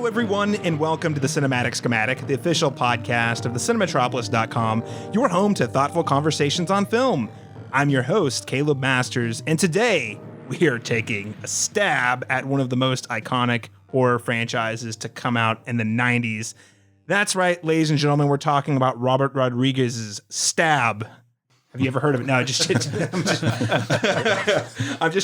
everyone, and welcome to the Cinematic Schematic, the official podcast of thecinematropolis.com, your home to thoughtful conversations on film. I'm your host, Caleb Masters, and today we are taking a stab at one of the most iconic horror franchises to come out in the 90s. That's right, ladies and gentlemen, we're talking about Robert Rodriguez's Stab. Have you ever heard of it? No, I'm just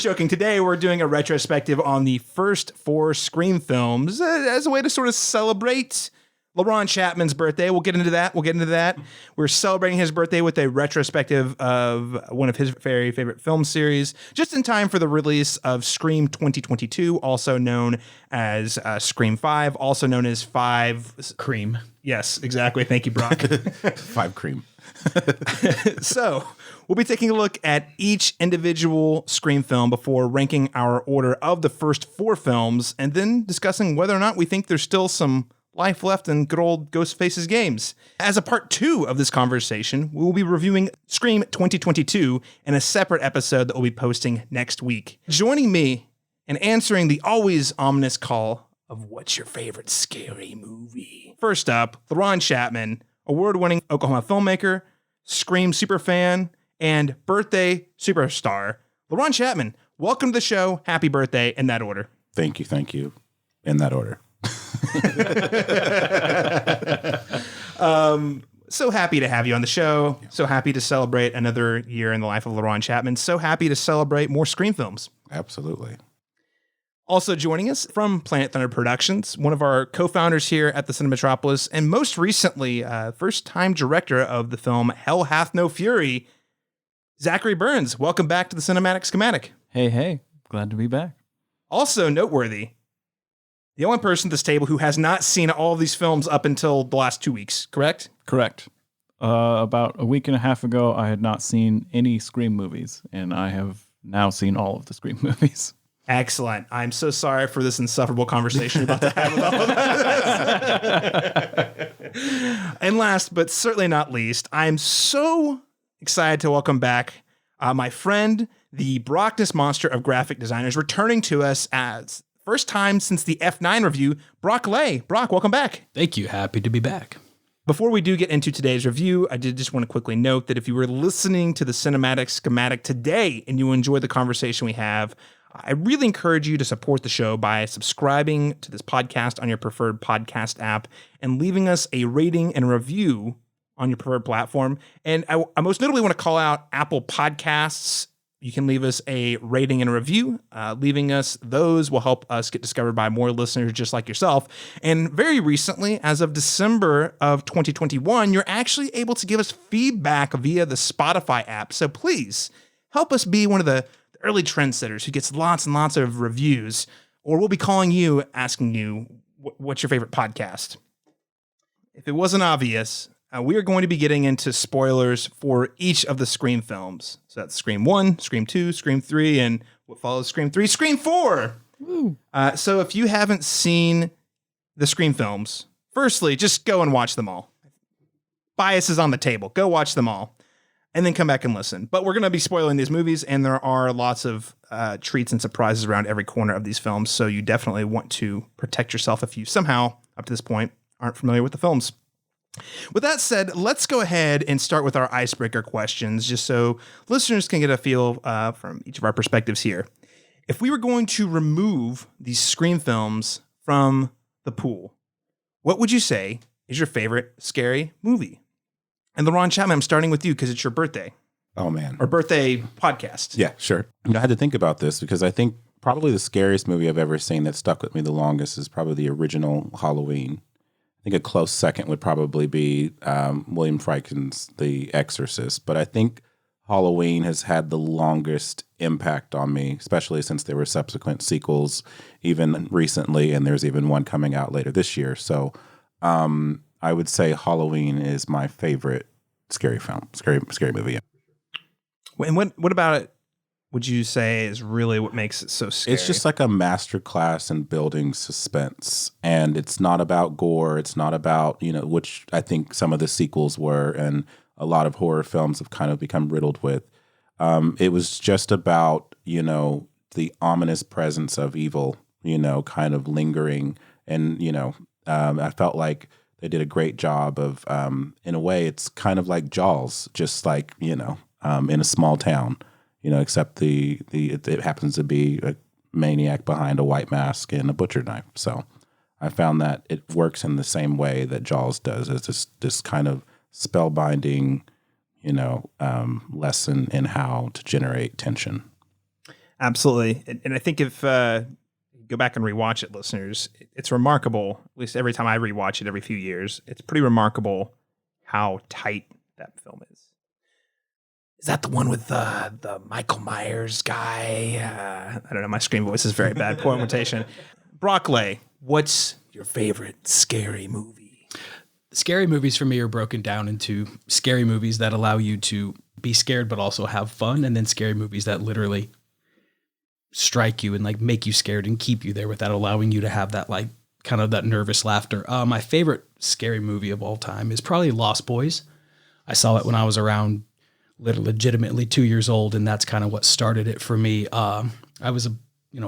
joking. Today, we're doing a retrospective on the first 4 Scream films as a way to sort of celebrate LaRon Chapman's birthday. We'll get into that. We're celebrating his birthday with a retrospective of one of his very favorite film series, just in time for the release of Scream 2022, also known as Scream 5, also known as 5 Cream. Yes, exactly. Thank you, Brock. 5 Cream. So we'll be taking a look at each individual Scream film before ranking our order of the first 4 films, and then discussing whether or not we think there's still some life left in good old Ghostface's games. As a part 2 of this conversation, we will be reviewing Scream 2022 in a separate episode that we'll be posting next week. Joining me and answering the always ominous call of what's your favorite scary movie? First up, LaRon Chapman, award-winning Oklahoma filmmaker, Scream superfan, and birthday superstar. LaRon Chapman, welcome to the show. Happy birthday, in that order. Thank you. In that order. So happy to have you on the show. So happy to celebrate another year in the life of LaRon Chapman. So happy to celebrate more Scream films. Absolutely. Also joining us from Planet Thunder Productions, one of our co-founders here at the Cinematropolis, and most recently, first-time director of the film Hell Hath No Fury, Zachary Burns. Welcome back to the Cinematic Schematic. Hey. Glad to be back. Also noteworthy, the only person at this table who has not seen all of these films up until the last 2 weeks, correct? Correct. About a week and a half ago, I had not seen any Scream movies, and I have now seen all of the Scream movies. Excellent. I'm so sorry for this insufferable conversation you're about to have with all of us. And last, but certainly not least, I'm so excited to welcome back my friend, the Brockness monster of graphic designers, returning to us as first time since the F9 review, Brock Lay. Brock, welcome back. Thank you. Happy to be back. Before we do get into today's review, I did just want to quickly note that if you were listening to the Cinematic Schematic today and you enjoyed the conversation we have, I really encourage you to support the show by subscribing to this podcast on your preferred podcast app and leaving us a rating and review on your preferred platform. And I most notably want to call out Apple Podcasts. You can leave us a rating and a review. Leaving us those will help us get discovered by more listeners just like yourself. And very recently, as of December of 2021, you're actually able to give us feedback via the Spotify app. So please help us be one of the early trendsetters who gets lots and lots of reviews, or we'll be calling you, asking you, what's your favorite podcast? If it wasn't obvious, we are going to be getting into spoilers for each of the Scream films. So that's Scream 1, Scream 2, Scream 3, and what follows Scream 3, Scream 4. So if you haven't seen the Scream films, firstly, just go and watch them all. Bias is on the table. Go watch them all. And then come back and listen. But we're going to be spoiling these movies, and there are lots of treats and surprises around every corner of these films, so you definitely want to protect yourself if you somehow, up to this point, aren't familiar with the films. With that said, let's go ahead and start with our icebreaker questions, just so listeners can get a feel from each of our perspectives here. If we were going to remove these Scream films from the pool, what would you say is your favorite scary movie? And LaRon Chapman, I'm starting with you because it's your birthday. Oh, man. Or birthday podcast. Yeah, sure. I had to think about this because I think probably the scariest movie I've ever seen that stuck with me the longest is probably the original Halloween. I think a close second would probably be William Friedkin's The Exorcist. But I think Halloween has had the longest impact on me, especially since there were subsequent sequels even recently, and there's even one coming out later this year. So I would say Halloween is my favorite scary film, scary movie. And what about it would you say is really what makes it so scary? It's just like a masterclass in building suspense, and it's not about gore. It's not about, which I think some of the sequels were, and a lot of horror films have kind of become riddled with. It was just about, the ominous presence of evil, kind of lingering And, I felt like they did a great job of, in a way, it's kind of like Jaws, just like, in a small town, except it happens to be a maniac behind a white mask and a butcher knife. So I found that it works in the same way that Jaws does. It's this kind of spellbinding, lesson in how to generate tension. Absolutely. And I think if go back and rewatch it, listeners, it's remarkable, at least every time I rewatch it every few years, it's pretty remarkable how tight that film is. Is that the one with the Michael Myers guy? I don't know. My screen voice is very bad. Poor imitation. Broccoli, what's your favorite scary movie? Scary movies for me are broken down into scary movies that allow you to be scared but also have fun, and then scary movies that literally strike you and like make you scared and keep you there without allowing you to have that like kind of that nervous laughter. My favorite scary movie of all time is probably Lost Boys. I saw it when I was around legitimately 2 years old, and that's kind of what started it for me. I was a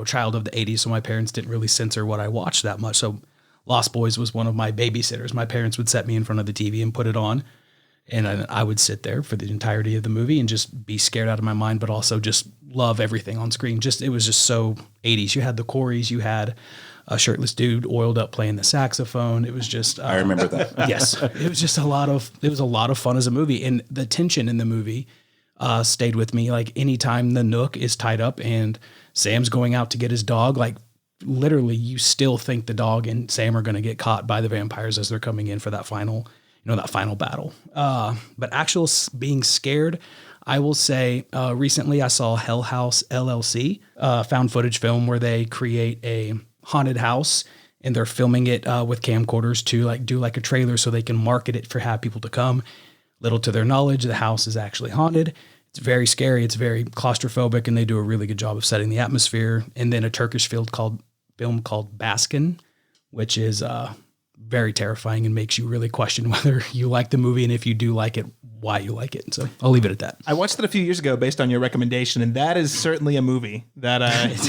child of the 80s, so my parents didn't really censor what I watched that much. So Lost Boys was one of my babysitters. My parents would set me in front of the TV and put it on, and I would sit there for the entirety of the movie and just be scared out of my mind, but also just love everything on screen. It was just so 80s. You had the Coreys, you had a shirtless dude oiled up playing the saxophone. It was just I remember that. Yes, it was just a lot of fun as a movie, and the tension in the movie stayed with me. Like anytime the Nook is tied up and Sam's going out to get his dog, like literally you still think the dog and Sam are going to get caught by the vampires as they're coming in for that final battle. But actual being scared, I will say recently I saw Hell House LLC, found footage film where they create a haunted house and they're filming it with camcorders to like do like a trailer so they can market it for have people to come. Little to their knowledge, the house is actually haunted. It's very scary. It's very claustrophobic, and they do a really good job of setting the atmosphere. And then a Turkish film called Baskin, which is very terrifying and makes you really question whether you like the movie, and if you do like it, why you like it. So I'll leave it at that. I watched it a few years ago based on your recommendation, and that is certainly a movie that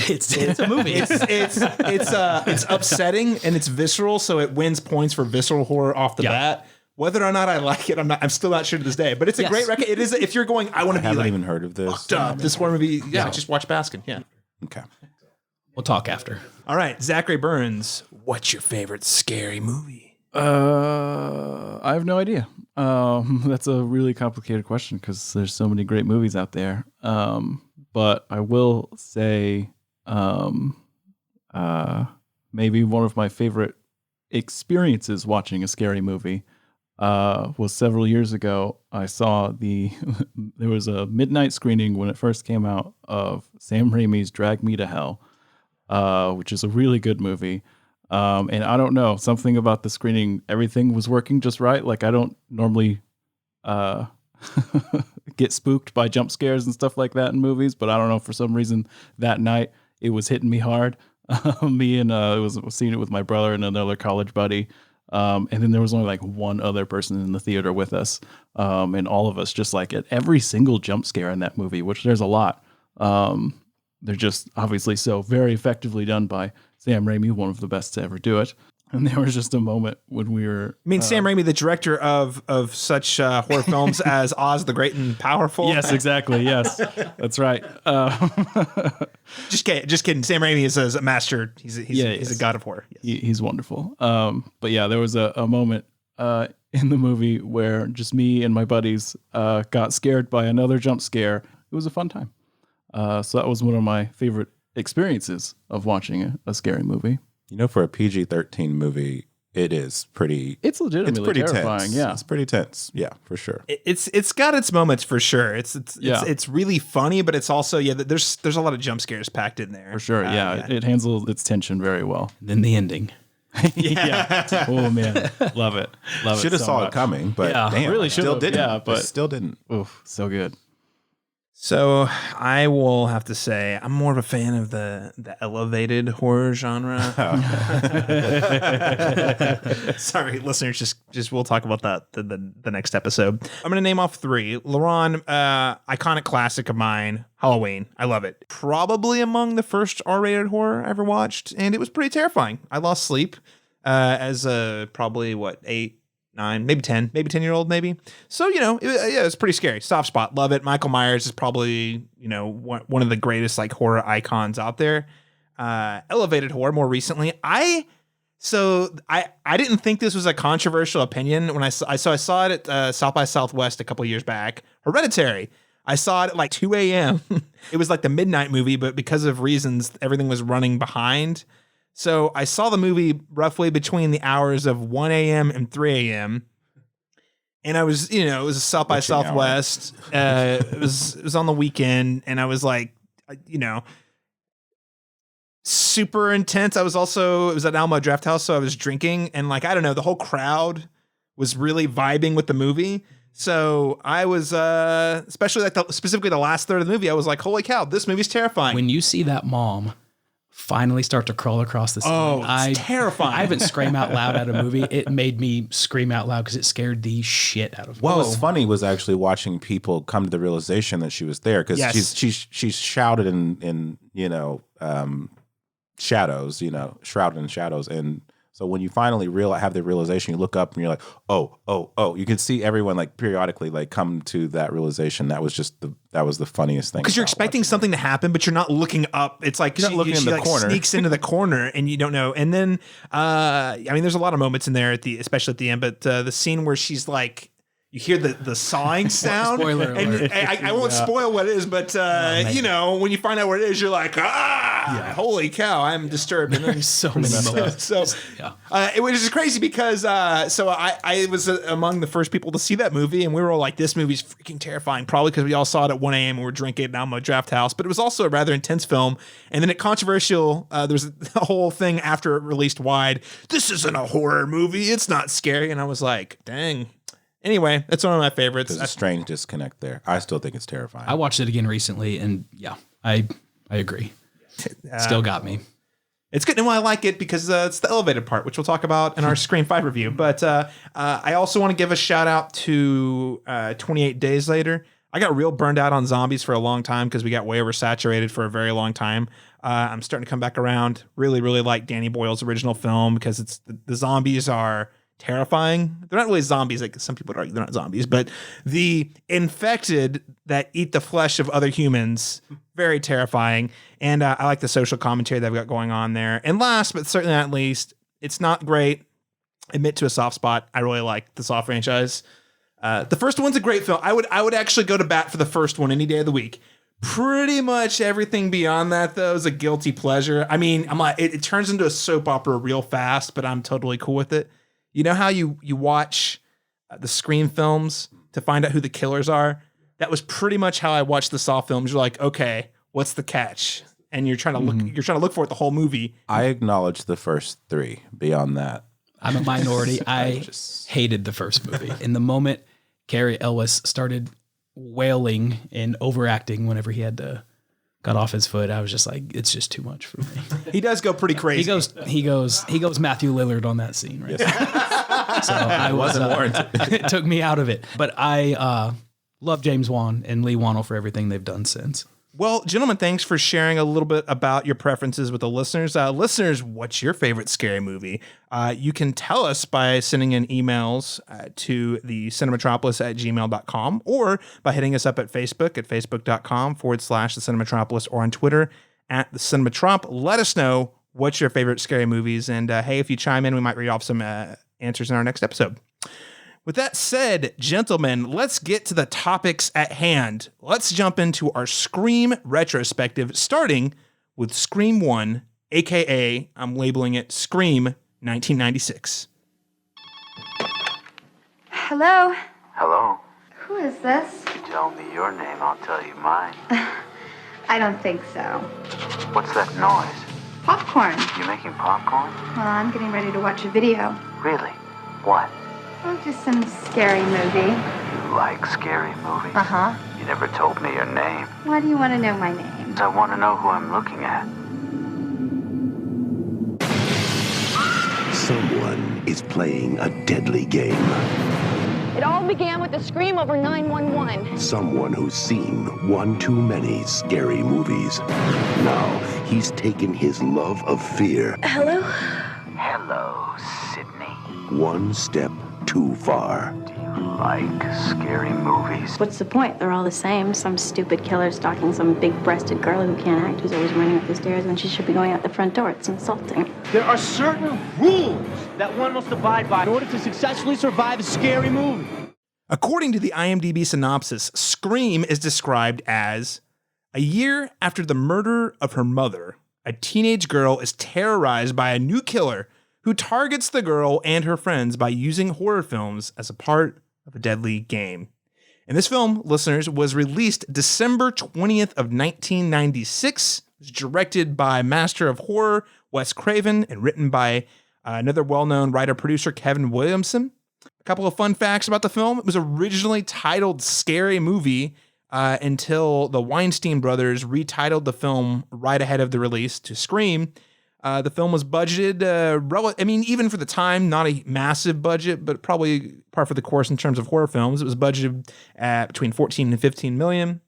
it's a movie. It's upsetting and it's visceral, so it wins points for visceral horror off the bat. Whether or not I like it, I'm still not sure to this day. But it's a great record. It is. If you're going, I want to be haven't like, even heard of this. Fucked up. This horror movie. Yeah, just watch Baskin. Yeah. Okay. We'll talk after. All right, Zachary Burns. What's your favorite scary movie? I have no idea. That's a really complicated question because there's so many great movies out there. But I will say, maybe one of my favorite experiences watching a scary movie was several years ago. I saw there was a midnight screening when it first came out of Sam Raimi's Drag Me to Hell, which is a really good movie. And I don't know, something about the screening, everything was working just right. Like I don't normally get spooked by jump scares and stuff like that in movies, but I don't know, for some reason that night it was hitting me hard. Me and I was seeing it with my brother and another college buddy. And then there was only like one other person in the theater with us. And all of us just like at every single jump scare in that movie, which there's a lot. They're just obviously so very effectively done by Sam Raimi, one of the best to ever do it. And there was just a moment when we were... I mean, Sam Raimi, the director of such horror films as Oz the Great and Powerful. Yes, exactly. Yes, that's right. Just kidding. Sam Raimi is a master. He's a god of horror. Yes. He's wonderful. But yeah, there was a moment in the movie where just me and my buddies got scared by another jump scare. It was a fun time. So that was one of my favorite experiences of watching a scary movie. For a PG-13 movie, it's legitimately terrifying. Tense. Yeah, it's pretty tense. Yeah, for sure. It's got its moments for sure. It's really funny, but it's also there's a lot of jump scares packed in there for sure. It handles its tension very well. And then the ending. Yeah. Oh man, love it. Should have saw it coming, but damn, really still didn't. Yeah, but still didn't. Oof, so good. So I will have to say I'm more of a fan of the elevated horror genre. Sorry, listeners, just we'll talk about that the next episode. I'm gonna name off three. Laron, iconic classic of mine, Halloween. I love it. Probably among the first R-rated horror I ever watched, and it was pretty terrifying. I lost sleep. as a probably 8, 9, maybe 10-year-old maybe. So, it's pretty scary. Soft spot. Love it. Michael Myers is probably, one of the greatest like horror icons out there. Elevated horror more recently. I didn't think this was a controversial opinion when I saw it at South by Southwest a couple years back. Hereditary. I saw it at like 2 a.m. It was like the midnight movie, but because of reasons, everything was running behind. So I saw the movie roughly between the hours of 1 a.m. and 3 a.m. And I was, it was a South by Southwest. It was on the weekend, and I was like, super intense. it was at Alamo Draft House, so I was drinking, and like, I don't know, the whole crowd was really vibing with the movie. So I was, especially specifically the last third of the movie, I was like, holy cow, this movie's terrifying. When you see that mom finally start to crawl across the scene, it's terrifying. I haven't screamed out loud at a movie. It made me scream out loud because it scared the shit out of me. What was funny was actually watching people come to the realization that she was there, because she's shrouded in shadows, shrouded in shadows. And so when you finally have the realization, you look up and you're like, oh, you can see everyone like periodically like come to that realization. That was the funniest thing. Because you're expecting something to happen, but you're not looking up. It's like you're not looking in the corner. Sneaks into the corner and you don't know. And then, there's a lot of moments in there especially at the end, but the scene where she's like, you hear the sawing sound. Spoiler alert. I won't spoil what it is, but when you find out what it is, you're like, holy cow, I'm disturbed. And There's so many moments. It was just crazy because I was among the first people to see that movie, and we were all like, this movie's freaking terrifying, probably because we all saw it at 1 a.m. and we were drinking at Alamo Draft House. But it was also a rather intense film. And then controversial, there was a whole thing after it released wide. This isn't a horror movie. It's not scary. And I was like, dang. Anyway, that's one of my favorites. There's a strange disconnect there. I still think it's terrifying. I watched it again recently, and I agree. Still got me. It's good. And I like it because it's the elevated part, which we'll talk about in our Scream 5 review. But I also want to give a shout out to 28 Days Later. I got real burned out on zombies for a long time because we got way oversaturated for a very long time. I'm starting to come back around. Really, really like Danny Boyle's original film because it's the zombies are terrifying. They're not really zombies, like some people would argue they're not zombies, but the infected that eat the flesh of other humans, very terrifying. And I like the social commentary that I've got going on there. And last but certainly not least, it's not great. Admit to a soft spot. I really like the Saw franchise. The first one's a great film. I would actually go to bat for the first one any day of the week. Pretty much everything beyond that, though, is a guilty pleasure. I mean, I'm like, it turns into a soap opera real fast, but I'm totally cool with it. You know how you watch the Scream films to find out who the killers are? That was pretty much how I watched the Saw films. You're like, okay, what's the catch? And you're trying to look. You're trying to look for it the whole movie. I acknowledge the first three. Beyond that, I'm a minority. I hated the first movie. In the moment Cary Elwes started wailing and overacting whenever he had to got off his foot, I was just like, it's just too much for me. He does go pretty crazy. He goes Matthew Lillard on that scene, right? So I wasn't warranted. It took me out of it. But I love James Wan and Lee Wannell for everything they've done since. Well, gentlemen, thanks for sharing a little bit about your preferences with the listeners. Listeners, what's your favorite scary movie? You can tell us by sending in emails to the cinematropolis@gmail.com or by hitting us up at Facebook at facebook.com/the Cinematropolis or on Twitter at the Cinematrop. Let us know what's your favorite scary movies. And hey, if you chime in, we might read off some answers in our next episode. With that said, gentlemen, let's get to the topics at hand. Let's jump into our Scream retrospective, starting with Scream 1, aka I'm labeling it Scream 1996. Hello? Hello. Who is this? You tell me your name, I'll tell you mine. I don't think so. What's that noise? Popcorn. You making popcorn? Well, I'm getting ready to watch a video. Really? What? Oh, just some scary movie. You like scary movies? Uh-huh. You never told me your name. Why do you want to know my name? I want to know who I'm looking at. Someone is playing a deadly game. It all began with a scream over 911. Someone who's seen one too many scary movies. Now, he's taken his love of fear. Hello? Hello, Sydney. One step too far. Do you like scary movies? What's the point? They're all the same. Some stupid killer stalking some big-breasted girl who can't act, who's always running up the stairs when she should be going out the front door. It's insulting. There are certain rules that one must abide by in order to successfully survive a scary movie. According to the IMDb synopsis, Scream is described as a year after the murder of her mother, a teenage girl is terrorized by a new killer who targets the girl and her friends by using horror films as a part of a deadly game. And this film, listeners, was released December 20th of 1996. It was directed by master of horror Wes Craven and written by another well-known writer-producer, Kevin Williamson. A couple of fun facts about the film. It was originally titled Scary Movie until the Weinstein brothers retitled the film right ahead of the release to Scream. The film was budgeted, even for the time, not a massive budget, but probably par for the course in terms of horror films. It was budgeted at between 14 and 15 million.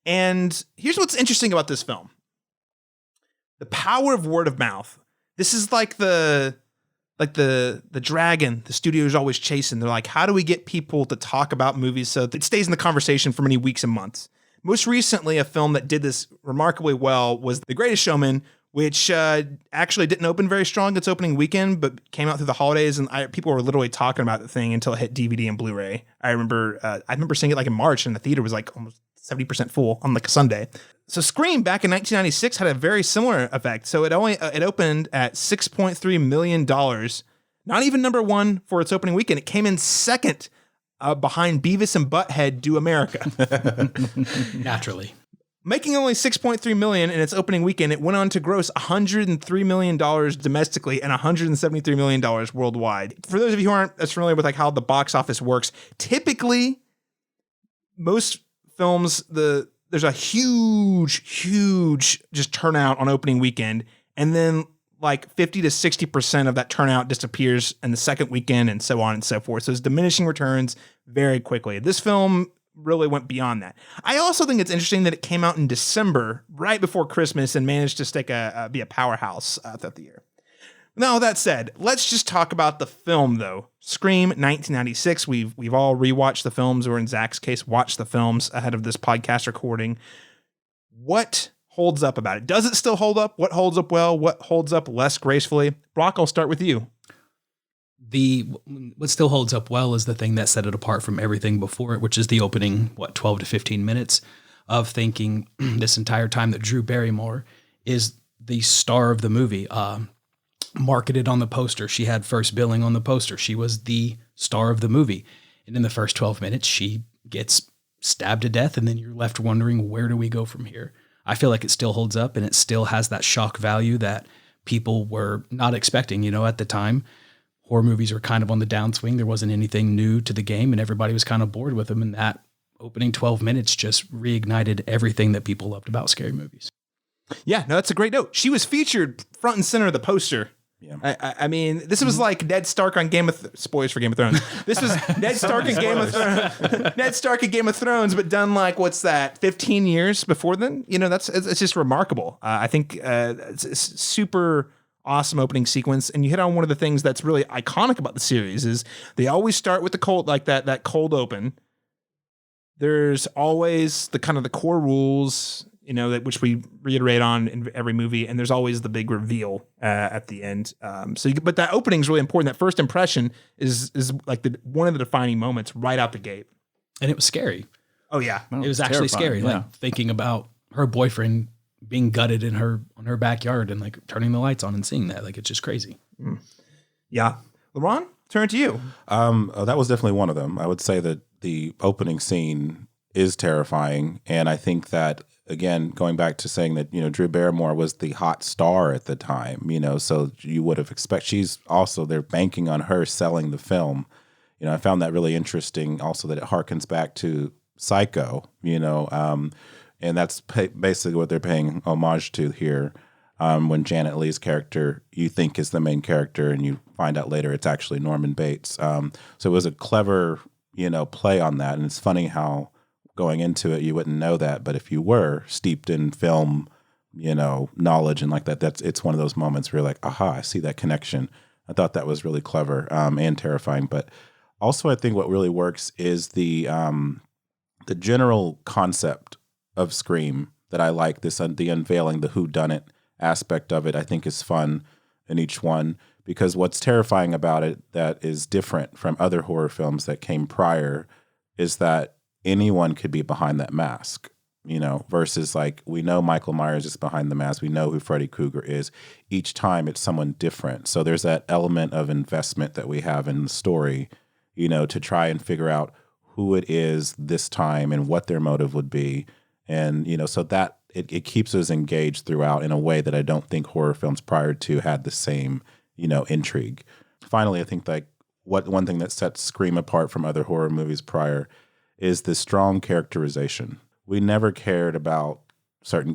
And here's what's interesting about this film. The power of word of mouth. This is like the dragon the studio is always chasing. They're like, how do we get people to talk about movies so that it stays in the conversation for many weeks and months? Most recently, a film that did this remarkably well was The Greatest Showman, which actually didn't open very strong its opening weekend, but came out through the holidays, and people were literally talking about the thing until it hit DVD and Blu-ray. I remember seeing it like in March, and the theater was like almost 70% full on like a Sunday. So Scream back in 1996 had a very similar effect. So it opened at $6.3 million, not even number one for its opening weekend. It came in second behind Beavis and Butthead Do America. Naturally. Making only $6.3 million in its opening weekend, it went on to gross $103 million domestically and $173 million worldwide. For those of you who aren't as familiar with like how the box office works, typically most films, there's a huge just turnout on opening weekend, and then like 50 to 60% of that turnout disappears in the second weekend, and so on and so forth. So it's diminishing returns very quickly. This film really went beyond that. I also think it's interesting that it came out in December, right before Christmas, and managed to be a powerhouse throughout the year. Now, that said, let's just talk about the film, though. Scream, 1996. We've all rewatched the films, or in Zach's case, watched the films ahead of this podcast recording. What holds up about it? Does it still hold up? What holds up well? What holds up less gracefully? Brock, I'll start with you. What still holds up well is the thing that set it apart from everything before it, which is the opening, 12 to 15 minutes of thinking this entire time that Drew Barrymore is the star of the movie. Marketed on the poster. She had first billing on the poster. She was the star of the movie. And in the first 12 minutes, she gets stabbed to death. And then you're left wondering, where do we go from here? I feel like it still holds up, and it still has that shock value that people were not expecting. At the time, horror movies were kind of on the downswing. There wasn't anything new to the game, and everybody was kind of bored with them. And that opening 12 minutes just reignited everything that people loved about scary movies. Yeah, no, that's a great note. She was featured front and center of the poster. Yeah. I mean, this was like Ned Stark on spoilers for Game of Thrones. This was Ned Stark in Game of Thrones. Ned Stark in Game of Thrones, but done like 15 years before then. It's just remarkable. I think it's a super awesome opening sequence, and you hit on one of the things that's really iconic about the series is they always start with the cold, like that cold open. There's always the kind of the core rules, which we reiterate on in every movie, and there's always the big reveal at the end. But that opening is really important. That first impression is like one of the defining moments right out the gate, and it was scary. Oh yeah, it was actually scary. Yeah. Like thinking about her boyfriend being gutted on her backyard and like turning the lights on and seeing that, like it's just crazy. Yeah, LeBron, turn to you. That was definitely one of them. I would say that the opening scene is terrifying, and I think that. Again, going back to saying that, Drew Barrymore was the hot star at the time, so you would have they're banking on her selling the film. I found that really interesting also that it harkens back to Psycho, and that's basically what they're paying homage to here. When Janet Leigh's character you think is the main character and you find out later it's actually Norman Bates. So it was a clever, play on that. And it's funny how going into it, you wouldn't know that, but if you were steeped in film, knowledge and like that, it's one of those moments where you're like, aha, I see that connection. I thought that was really clever and terrifying. But also, I think what really works is the general concept of Scream that I like. The unveiling, the whodunit aspect of it, I think is fun in each one, because what's terrifying about it that is different from other horror films that came prior is that anyone could be behind that mask, versus like we know Michael Myers is behind the mask. We know who Freddy Krueger is. Each time it's someone different. So there's that element of investment that we have in the story, to try and figure out who it is this time and what their motive would be. And, so that it keeps us engaged throughout in a way that I don't think horror films prior to had the same, intrigue. Finally, I think like one thing that sets Scream apart from other horror movies prior is the strong characterization. We never cared about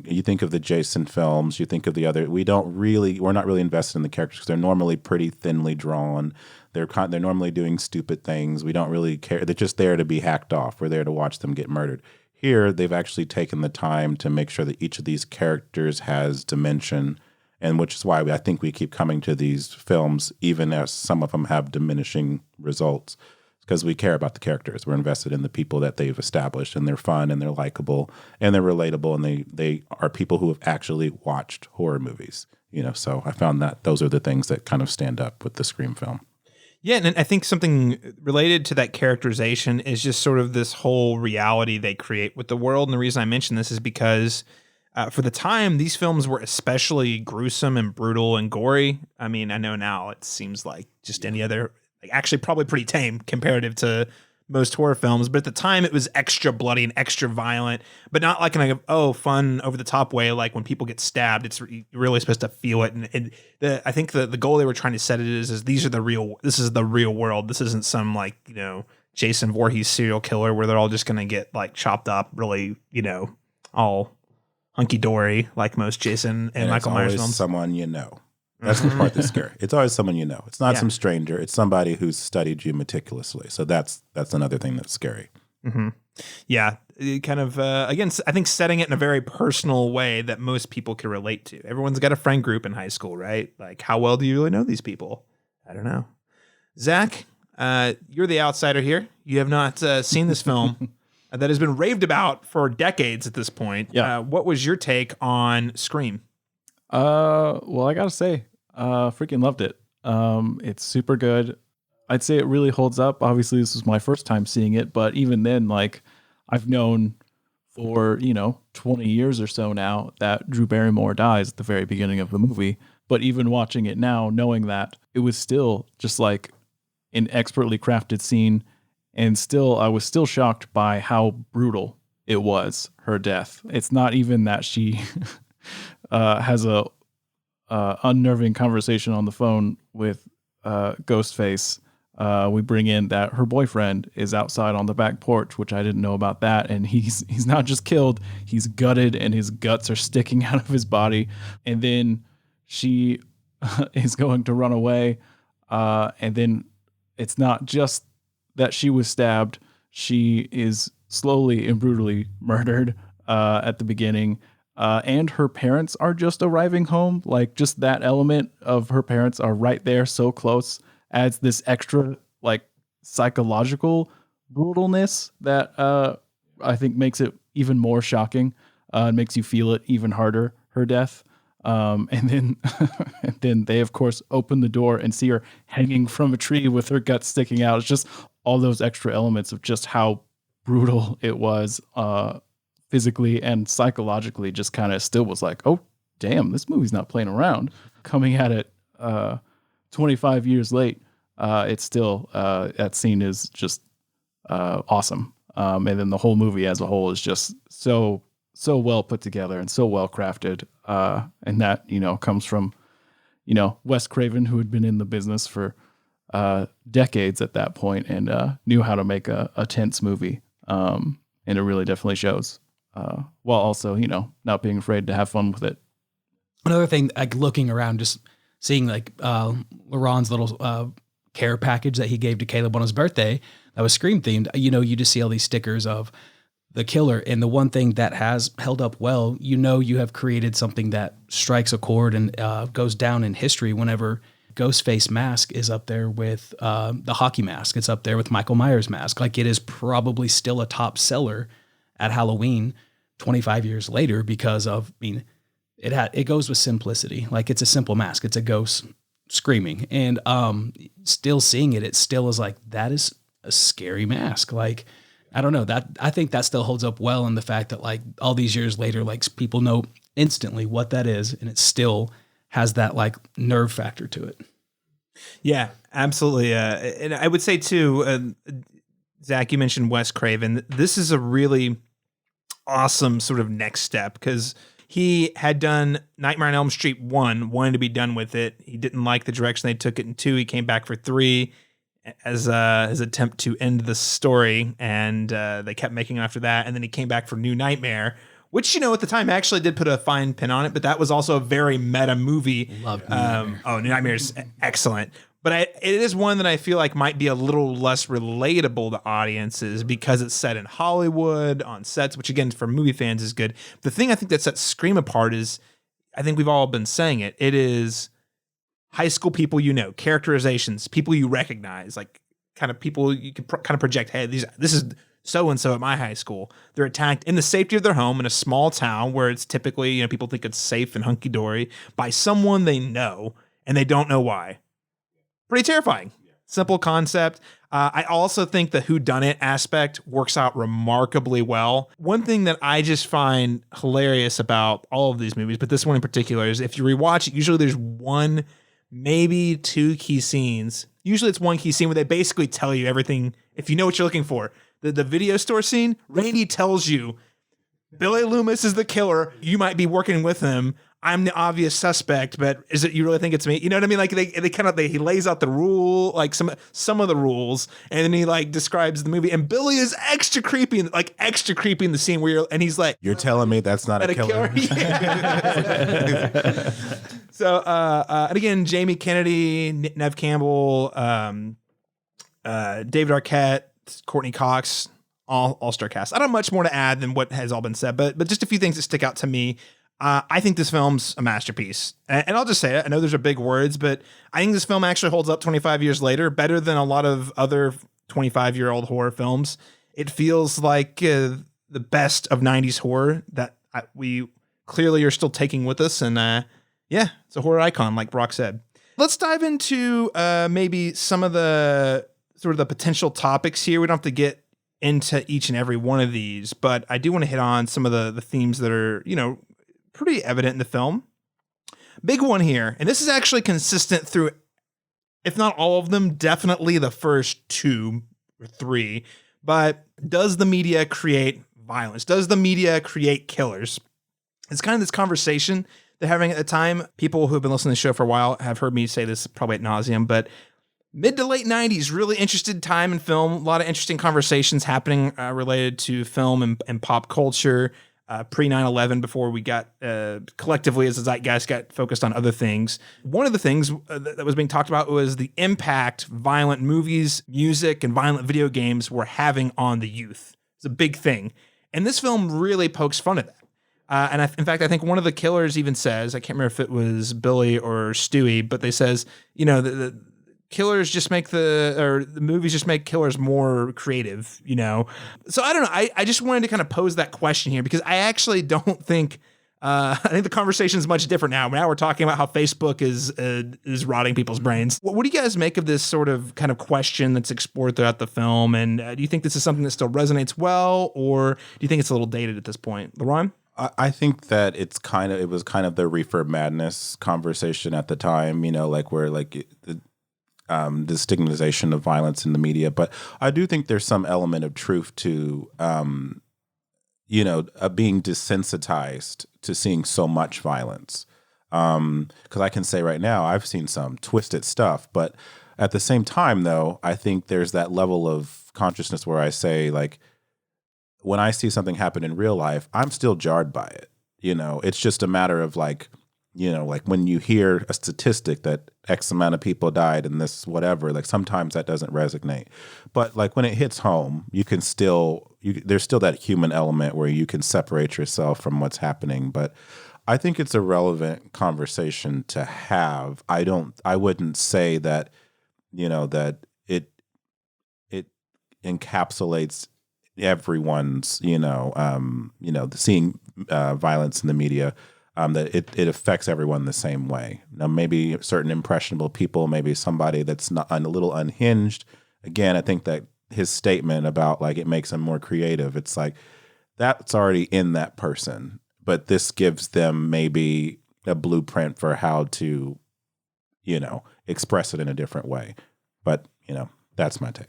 you think of the Jason films, you think of the other, we're not really invested in the characters because they're normally pretty thinly drawn. They're normally doing stupid things. We don't really care. They're just there to be hacked off. We're there to watch them get murdered. Here, they've actually taken the time to make sure that each of these characters has dimension, and which is why I think we keep coming to these films, even as some of them have diminishing results, because we care about the characters. We're invested in the people that they've established, and they're fun, and they're likable, and they're relatable, and they are people who have actually watched horror movies. So I found that those are the things that kind of stand up with the Scream film. Yeah, and I think something related to that characterization is just sort of this whole reality they create with the world. And the reason I mention this is because for the time, these films were especially gruesome and brutal and gory. I mean, I know now it seems like just any other, actually probably pretty tame comparative to most horror films, but at the time it was extra bloody and extra violent, but not like in a fun over the top way. Like when people get stabbed, it's really supposed to feel it. And I think the goal they were trying to set it is this is the real world. This isn't some Jason Voorhees serial killer where they're all just going to get like chopped up really, all hunky dory like most Jason and Michael Myers films. Someone That's the part that's scary. It's always someone you know. It's not some stranger. It's somebody who's studied you meticulously. So that's another thing that's scary. Mm-hmm. Yeah, it kind of again, I think setting it in a very personal way that most people can relate to. Everyone's got a friend group in high school, right? Like, how well do you really know these people? I don't know. Zach, you're the outsider here. You have not seen this film that has been raved about for decades at this point. Yeah. What was your take on Scream? Well, I gotta say, freaking loved it. It's super good. I'd say it really holds up. Obviously, this was my first time seeing it, but even then, like, I've known for, 20 years or so now that Drew Barrymore dies at the very beginning of the movie. But even watching it now, knowing that, it was still just like an expertly crafted scene. And still, I was still shocked by how brutal it was, her death. It's not even that she has a unnerving conversation on the phone with Ghostface. We bring in that her boyfriend is outside on the back porch, which I didn't know about that. And he's not just killed, he's gutted and his guts are sticking out of his body. And then she is going to run away. And then it's not just that she was stabbed. She is slowly and brutally murdered at the beginning. And her parents are just arriving home. Like, just that element of her parents are right there so close adds this extra like psychological brutalness that I think makes it even more shocking. It makes you feel it even harder, her death. And then they of course open the door and see her hanging from a tree with her guts sticking out. It's just all those extra elements of just how brutal it was, physically and psychologically. Just kind of still was like, oh damn, this movie's not playing around. Coming at it 25 years late, it's still that scene is just awesome. And then the whole movie as a whole is just so well put together and so well crafted. And that, comes from, Wes Craven, who had been in the business for decades at that point and knew how to make a tense movie. And it really definitely shows. While also, not being afraid to have fun with it. Another thing, like looking around, just seeing like Laron's little care package that he gave to Caleb on his birthday that was Scream themed. You just see all these stickers of the killer. And the one thing that has held up well, you have created something that strikes a chord and goes down in history whenever Ghostface mask is up there with the hockey mask. It's up there with Michael Myers mask. Like, it is probably still a top seller at Halloween 25 years later because of, it goes with simplicity. Like, it's a simple mask. It's a ghost screaming, and still seeing it still is like, that is a scary mask. Like, I don't know, that I think that still holds up well in the fact that, like, all these years later, like, people know instantly what that is, and it still has that, like, nerve factor to it. Yeah, absolutely. And I would say too, Zach, you mentioned Wes Craven. This is a really awesome sort of next step, because he had done Nightmare on Elm Street 1, wanted to be done with it. He didn't like the direction they took it in 2. He came back for 3 as his attempt to end the story, and they kept making it after that. And then he came back for New Nightmare, which, at the time actually did put a fine pin on it, but that was also a very meta movie. Love New Nightmare. New Nightmare's excellent. But it is one that I feel like might be a little less relatable to audiences because it's set in Hollywood on sets, which again, for movie fans is good. The thing I think that sets Scream apart is, I think we've all been saying it, it is high school people, characterizations, people you recognize, like kind of people you can kind of project, hey, this is so-and-so at my high school. They're attacked in the safety of their home in a small town where it's typically, people think it's safe and hunky-dory by someone they know, and they don't know why. Pretty terrifying. Simple concept. I also think the whodunit aspect works out remarkably well. One thing that I just find hilarious about all of these movies, but this one in particular, is if you rewatch it, usually there's one, maybe 2 key scenes. Usually it's one key scene where they basically tell you everything if you know what you're looking for. The video store scene, Randy tells you, Billy Loomis is the killer. You might be working with him. I'm the obvious suspect, but is it, you really think it's me? You know what I mean? Like he lays out the rule, like some of the rules, and then he like describes the movie. And Billy is extra creepy in the scene where and he's like, "You're telling me that's not a killer?" Yeah. So, and again, Jamie Kennedy, Neve Campbell, David Arquette, Courtney Cox, all-star cast. I don't have much more to add than what has all been said, but just a few things that stick out to me. I think this film's a masterpiece. And I'll just say it. I know those are big words, but I think this film actually holds up 25 years later better than a lot of other 25-year-old horror films. It feels like the best of 90s horror that we clearly are still taking with us. And it's a horror icon, like Brock said. Let's dive into maybe some of the sort of the potential topics here. We don't have to get into each and every one of these, but I do want to hit on some of the themes that are, pretty evident in the film. Big one here, and this is actually consistent through, if not all of them, definitely the first 2 or 3, but does the media create violence? Does the media create killers? It's kind of this conversation they're having at the time. People who have been listening to the show for a while have heard me say this probably ad nauseum, but mid to late 90s, really interested time in film. A lot of interesting conversations happening related to film and pop culture. Pre 9/11, before we got collectively as a zeitgeist got focused on other things. One of the things that was being talked about was the impact violent movies, music, and violent video games were having on the youth. It's a big thing. And this film really pokes fun at that. In fact, I think one of the killers even says, I can't remember if it was Billy or Stewie, but they says, the killers just make the movies just make killers more creative, So I don't know. I just wanted to kind of pose that question here because I actually don't think, I think the conversation is much different now. Now we're talking about how Facebook is rotting people's brains. What do you guys make of this sort of kind of question that's explored throughout the film? And do you think this is something that still resonates well, or do you think it's a little dated at this point? LaRon? I think that it was kind of the reefer madness conversation at the time, where the stigmatization of violence in the media. But I do think there's some element of truth to, being desensitized to seeing so much violence. Because I can say right now, I've seen some twisted stuff. But at the same time, though, I think there's that level of consciousness where I say, like, when I see something happen in real life, I'm still jarred by it. It's just a matter of like when you hear a statistic that X amount of people died in this whatever, like sometimes that doesn't resonate. But like when it hits home, you can there's still that human element where you can separate yourself from what's happening. But I think it's a relevant conversation to have. I wouldn't say that, that it encapsulates everyone's, seeing violence in the media, that it affects everyone the same way. Now, maybe certain impressionable people, maybe somebody that's not a little unhinged. Again, I think that his statement about like it makes them more creative, it's like that's already in that person, but this gives them maybe a blueprint for how to, express it in a different way. But, that's my take.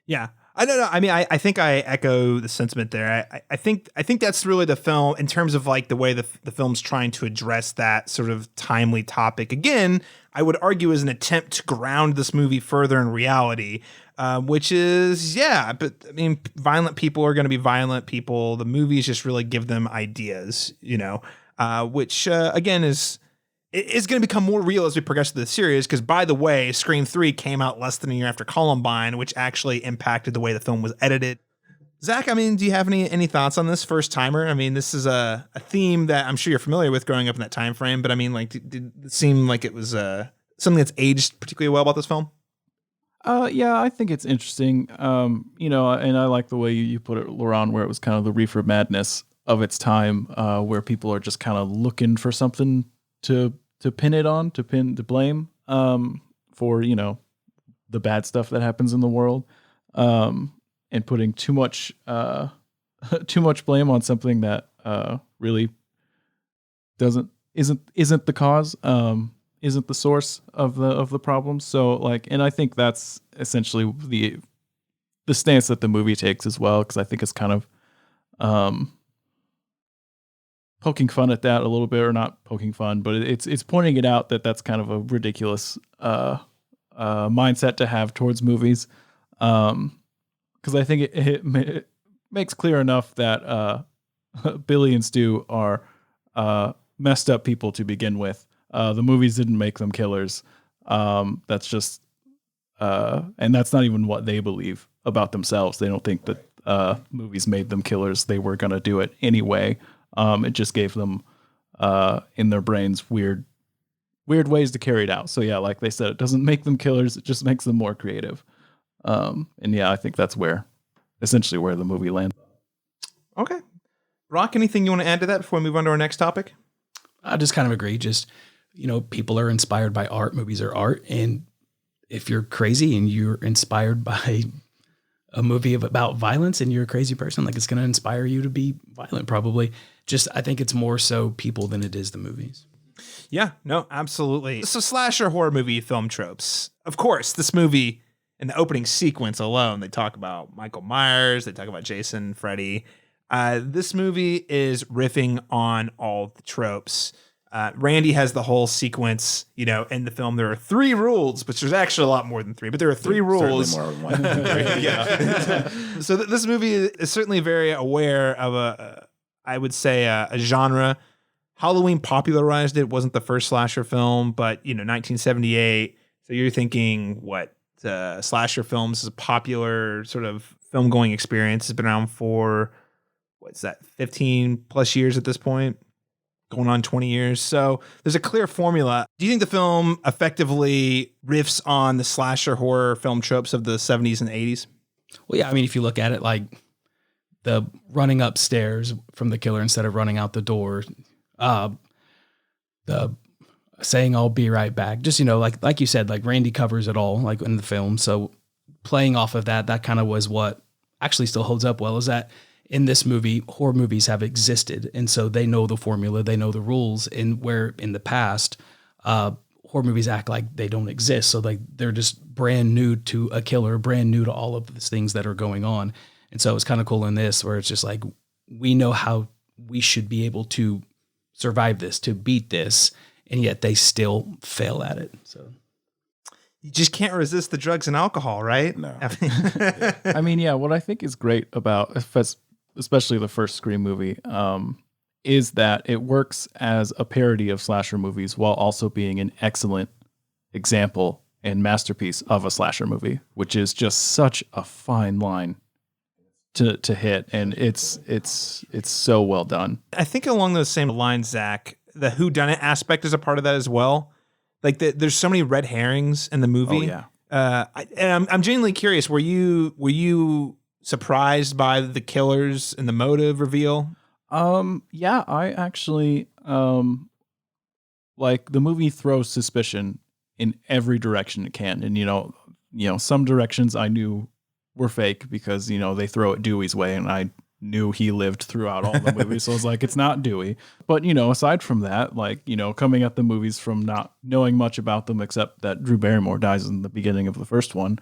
Yeah. I don't know. I mean, I think I echo the sentiment there. I think that's really the film in terms of like the way the film's trying to address that sort of timely topic. Again, I would argue is an attempt to ground this movie further in reality, which is, but I mean, violent people are going to be violent people. The movies just really give them ideas, which again is going to become more real as we progress through the series. Because, by the way, Scream 3 came out less than a year after Columbine, which actually impacted the way the film was edited. Zach, I mean, do you have any thoughts on this first timer? I mean, this is a theme that I'm sure you're familiar with growing up in that time frame. But I mean, like, did it seem like it was something that's aged particularly well about this film? Yeah, I think it's interesting. And I like the way you put it, Laurent, where it was kind of the reefer madness of its time, where people are just kind of looking for something to pin it on, to blame for, the bad stuff that happens in the world, and putting too much blame on something that really isn't the cause, isn't the source of the problem. So like, and I think that's essentially the stance that the movie takes as well, because I think it's kind of poking fun at that a little bit, or not poking fun, but it's pointing it out that that's kind of a ridiculous mindset to have towards movies, because I think it makes clear enough that Billy and Stu are messed up people to begin with. The movies didn't make them killers. That's just and that's not even what they believe about themselves. They don't think that movies made them killers. They were going to do it anyway. It just gave them in their brains weird ways to carry it out. So yeah, like they said, it doesn't make them killers. It just makes them more creative. And yeah, I think that's essentially where the movie lands. Okay. Rock, anything you want to add to that before we move on to our next topic? I just kind of agree. Just, people are inspired by art. Movies are art. And if you're crazy and you're inspired by a movie about violence and you're a crazy person, like it's going to inspire you to be violent, probably. Just, I think it's more so people than it is the movies. Yeah, no, absolutely. So slasher horror movie film tropes. Of course, this movie in the opening sequence alone, they talk about Michael Myers, they talk about Jason, Freddy. This movie is riffing on all the tropes. Randy has the whole sequence, in the film. There are 3 rules, but there's actually a lot more than 3, but there are 3 rules. Certainly more than one. Yeah. So this movie is certainly very aware of I would say a genre. Halloween popularized it. It wasn't the first slasher film, but 1978. So you're thinking what? Slasher films is a popular sort of film going experience. It's been around for 15 plus years at this point, going on 20 years. So there's a clear formula. Do you think the film effectively riffs on the slasher horror film tropes of the 70s and 80s? Well, yeah. I mean, if you look at it, like the running upstairs from the killer instead of running out the door, the saying "I'll be right back," just like you said, like Randy covers it all, like in the film. So playing off of that kind of was what actually still holds up well. Is that in this movie, horror movies have existed, and so they know the formula, they know the rules. And where in the past, horror movies act like they don't exist, so like they're just brand new to a killer, brand new to all of these things that are going on. And so it's kind of cool in this, where it's just like we know how we should be able to survive this, to beat this, and yet they still fail at it. So you just can't resist the drugs and alcohol, right? No. I mean, yeah, what I think is great about especially the first Scream movie is that it works as a parody of slasher movies while also being an excellent example and masterpiece of a slasher movie, which is just such a fine line to hit, and it's so well done. I think along those same lines, Zach, the whodunit aspect is a part of that as well. Like there's so many red herrings in the movie. Oh, yeah. And I'm genuinely curious. Were you surprised by the killers and the motive reveal? Yeah, I actually like the movie throws suspicion in every direction it can, and you know, some directions I knew were fake because they throw it Dewey's way, and I knew he lived throughout all the movies, so I was like, it's not Dewey. But aside from that, like coming at the movies from not knowing much about them except that Drew Barrymore dies in the beginning of the first one,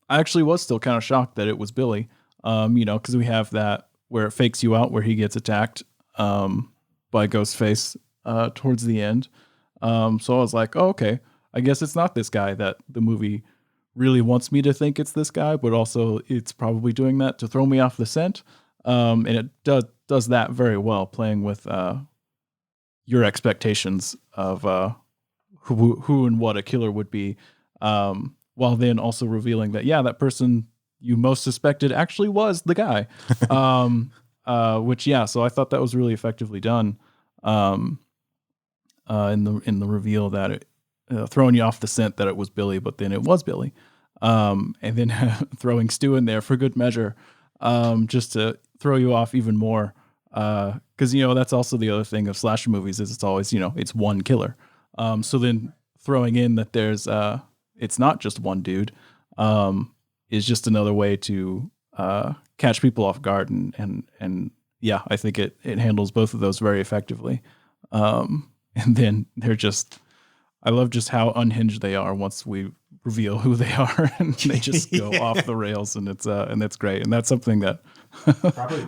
I actually was still kind of shocked that it was Billy. Because we have that where it fakes you out, where he gets attacked by Ghostface towards the end. So I was like, oh, okay, I guess it's not this guy that the movie really wants me to think it's this guy, but also it's probably doing that to throw me off the scent. And it does that very well, playing with your expectations of who and what a killer would be, while then also revealing that, yeah, that person you most suspected actually was the guy. Which, yeah, so I thought that was really effectively done in the reveal that it throwing you off the scent that it was Billy, but then it was Billy. And then throwing Stu in there for good measure, just to throw you off even more. Because, that's also the other thing of slasher movies is it's always, it's one killer. So then throwing in that there's, it's not just one dude, is just another way to catch people off guard. And yeah, I think it handles both of those very effectively. And then I love just how unhinged they are once we reveal who they are, and they just go off the rails, and it's great. And that's something that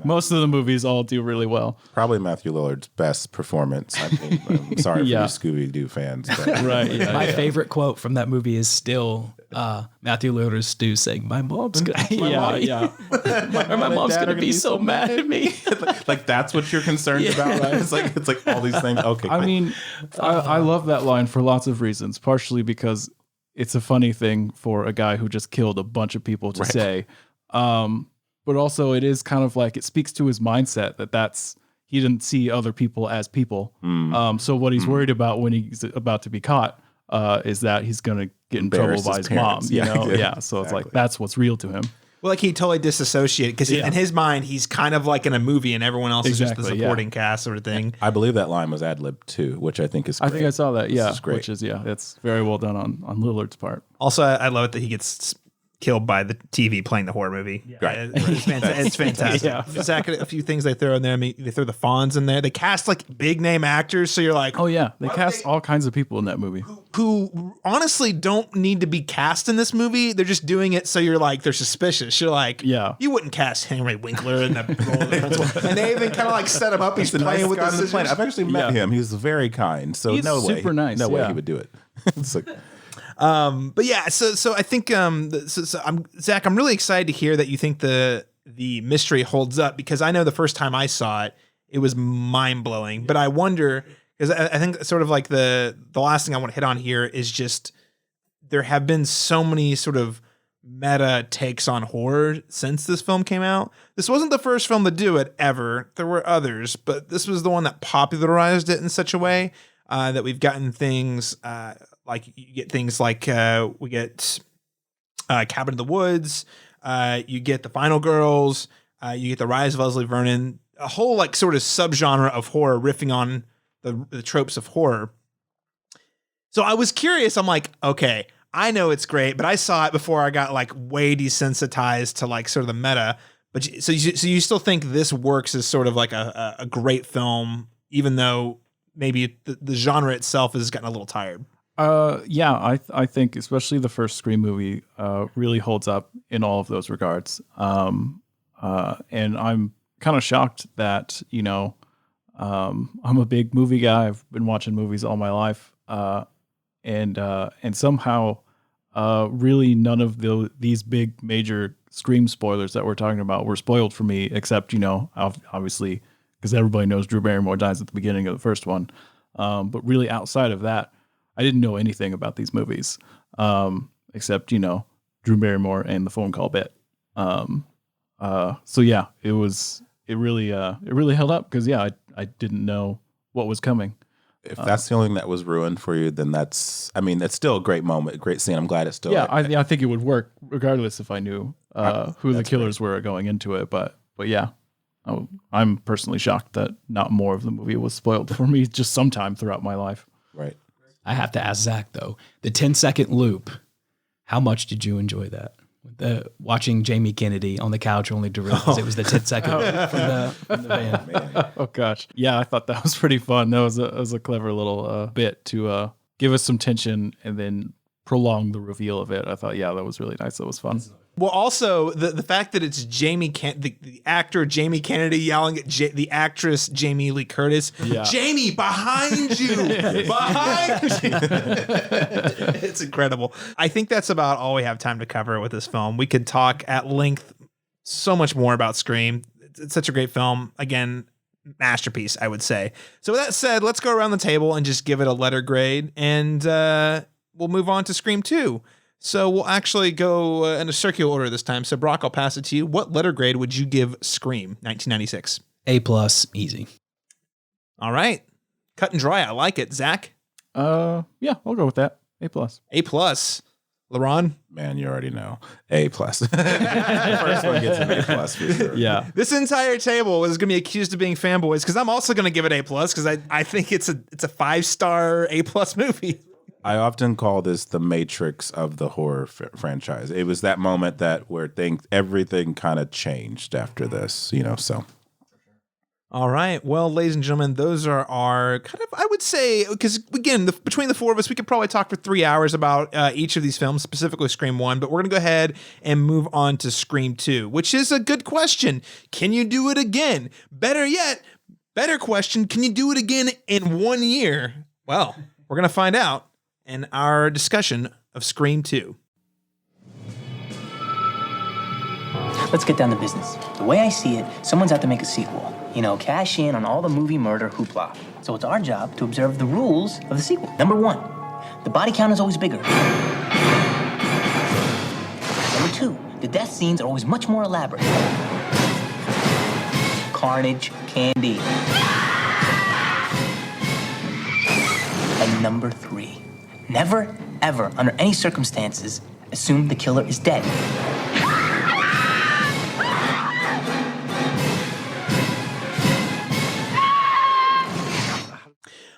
most of the movies all do really well. Probably Matthew Lillard's best performance. I mean, I'm sorry for you Scooby-Doo fans. But. Right. Yeah, my favorite quote from that movie is still Matthew Lillard's Stu saying, "My mom's gonna, my mom's gonna be so mad at me." Like that's what you're concerned about, right? It's like all these things. Okay. I mean, I love that line for lots of reasons. Partially because it's a funny thing for a guy who just killed a bunch of people to say. But also it is kind of like it speaks to his mindset that he didn't see other people as people. So what he's worried about when he's about to be caught is that he's going to get in trouble by his mom. So it's like that's what's real to him. Well, like he totally disassociated because in his mind he's kind of like in a movie and everyone else is just the supporting cast sort of thing. I believe that line was ad-libbed too, which I think is great. I think I saw that. Yeah, great. Which is it's very well done on Lillard's part. Also, I love it that he gets killed by the TV playing the horror movie. Right. It's fantastic. Zach, a few things they throw in there. I mean, they throw the Fonz in there. They cast like big name actors, so you're like, oh yeah, they cast all kinds of people in that movie who honestly don't need to be cast in this movie. They're just doing it so you're like they're suspicious. You're like, you wouldn't cast Henry Winkler in the role of the principal. And they even kind of like set him up. He's playing with the scissors. I've actually met him. He's very kind. So he's super nice. No way he would do it. It's like. But yeah, so I think Zach, I'm really excited to hear that you think the mystery holds up, because I know the first time I saw it, it was mind blowing. But I wonder, because I think sort of like the last thing I want to hit on here is just there have been so many sort of meta takes on horror since this film came out. This wasn't the first film to do it ever. There were others, but this was the one that popularized it in such a way that we've gotten things. Like you get things like we get Cabin in the Woods, you get The Final Girls, you get The Rise of Leslie Vernon, a whole like sort of subgenre of horror riffing on the tropes of horror. So I was curious. I'm like, okay, I know it's great, but I saw it before I got like way desensitized to like sort of the meta. But so you still think this works as sort of like a great film, even though maybe the genre itself has gotten a little tired. I think especially the first Scream movie really holds up in all of those regards. And I'm kind of shocked that, I'm a big movie guy. I've been watching movies all my life. And somehow really none of these big major Scream spoilers that we're talking about were spoiled for me, except, obviously, because everybody knows Drew Barrymore dies at the beginning of the first one. But really outside of that, I didn't know anything about these movies, except, Drew Barrymore and the phone call bit. So yeah, it really held up because I didn't know what was coming. If that's the only thing that was ruined for you, then that's still a great moment, great scene. I'm glad it's still. I think it would work regardless if I knew who the killers were going into it. But yeah, I'm personally shocked that not more of the movie was spoiled for me just sometime throughout my life. Right. I have to ask Zach though, the 10-second loop. How much did you enjoy that? Watching Jamie Kennedy on the couch only to realize it was the 10-second from the van. Oh gosh, yeah, I thought that was pretty fun. That was a clever little bit to give us some tension and then prolong the reveal of it. I thought, yeah, that was really nice. That was fun. Well, also the fact that it's the actor Jamie Kennedy yelling at the actress Jamie Lee Curtis. Yeah. Jamie, behind you, behind you. It's incredible. I think that's about all we have time to cover with this film. We could talk at length so much more about Scream. It's such a great film. Again, masterpiece, I would say. So with that said, let's go around the table and just give it a letter grade, and we'll move on to Scream 2. So we'll actually go in a circular order this time. So Brock, I'll pass it to you. What letter grade would you give Scream 1996? A+, easy. All right. Cut and dry. I like it. Zach? Yeah, I'll go with that. A+. A+. LaRon? Man, you already know. A+. First one gets an A+ for sure. Yeah. This entire table is going to be accused of being fanboys because I'm also going to give it A+ because I think it's a 5-star A+ movie. I often call this the Matrix of the horror franchise. It was that moment where everything kind of changed after this, so. All right. Well, ladies and gentlemen, those are our kind of, I would say, because again, between the four of us, we could probably talk for 3 hours about each of these films, specifically Scream 1, but we're going to go ahead and move on to Scream 2, which is a good question. Can you do it again? Better yet, better question, can you do it again in 1 year? Well, we're going to find out in our discussion of Scream 2. Let's get down to business. The way I see it, someone's out to make a sequel. Cash in on all the movie murder hoopla. So it's our job to observe the rules of the sequel. Number 1, the body count is always bigger. Number 2, the death scenes are always much more elaborate. Carnage, candy. And number 3, never, ever, under any circumstances, assume the killer is dead.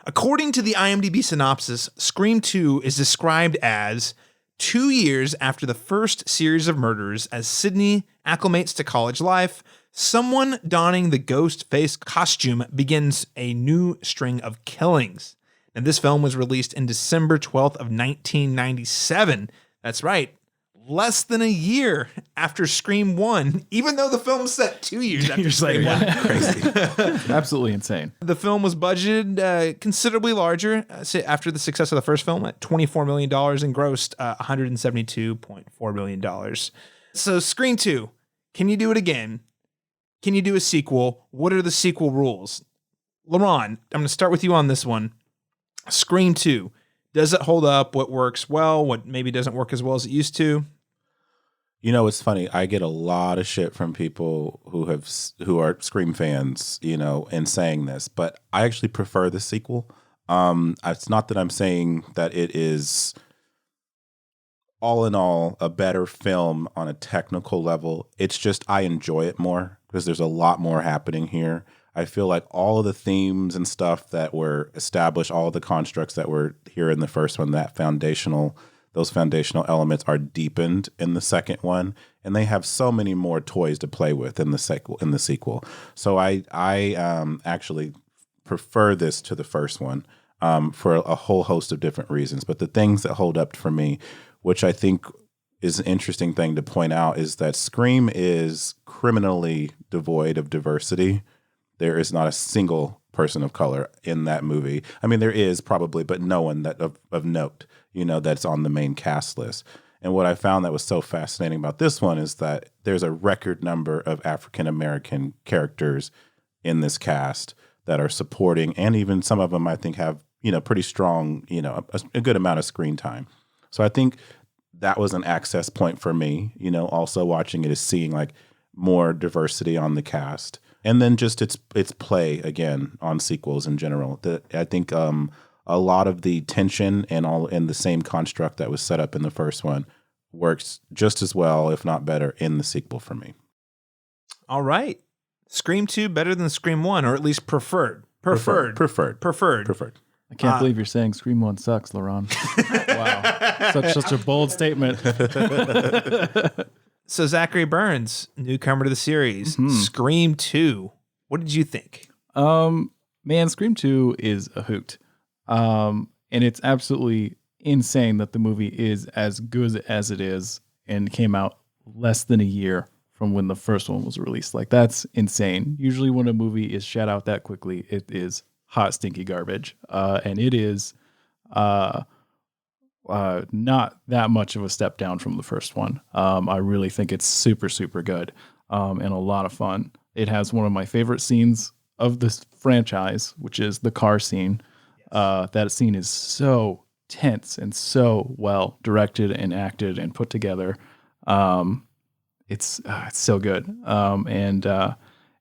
According to the IMDb synopsis, Scream 2 is described as 2 years after the first series of murders, as Sidney acclimates to college life, someone donning the ghost face costume begins a new string of killings. And this film was released in December 12th of 1997. That's right. Less than a year after Scream 1, even though the film's set 2 years after Scream 1. Crazy. Absolutely insane. The film was budgeted considerably larger after the success of the first film at $24 million and grossed $172.4 million. So Scream 2, can you do it again? Can you do a sequel? What are the sequel rules? LaRon, I'm going to start with you on this one. Scream 2, does it hold up? What works well? What maybe doesn't work as well as it used to? It's funny. I get a lot of shit from people who are Scream fans, in saying this, but I actually prefer the sequel. It's not that I'm saying that it is all in all a better film on a technical level. It's just I enjoy it more because there's a lot more happening here. I feel like all of the themes and stuff that were established, all the constructs that were here in the first one, those foundational elements are deepened in the second one, and they have so many more toys to play with in the sequel. So I actually prefer this to the first one for a whole host of different reasons. But the things that hold up for me, which I think is an interesting thing to point out, is that Scream is criminally devoid of diversity. There is not a single person of color in that movie. I mean, there is probably, but no one that of note, that's on the main cast list. And what I found that was so fascinating about this one is that there's a record number of African-American characters in this cast that are supporting, and even some of them I think have, pretty strong, a good amount of screen time. So I think that was an access point for me, also watching it is seeing like more diversity on the cast. And then just its play again on sequels in general. I think a lot of the tension and the same construct that was set up in the first one works just as well, if not better, in the sequel for me. All right. Scream 2 better than Scream 1, or at least preferred. Preferred. I can't believe you're saying Scream 1 sucks, Laurent. Wow. Such a bold statement. So Zachary Burns, newcomer to the series, Scream 2. What did you think? Man, Scream 2 is a hoot. And it's absolutely insane that the movie is as good as it is and came out less than a year from when the first one was released. Like, that's insane. Usually when a movie is shot out that quickly, it is hot, stinky garbage. And it is not that much of a step down from the first one. I really think it's super, super good and a lot of fun. It has one of my favorite scenes of this franchise, which is the car scene. That scene is so tense and so well directed and acted and put together. It's so good. And I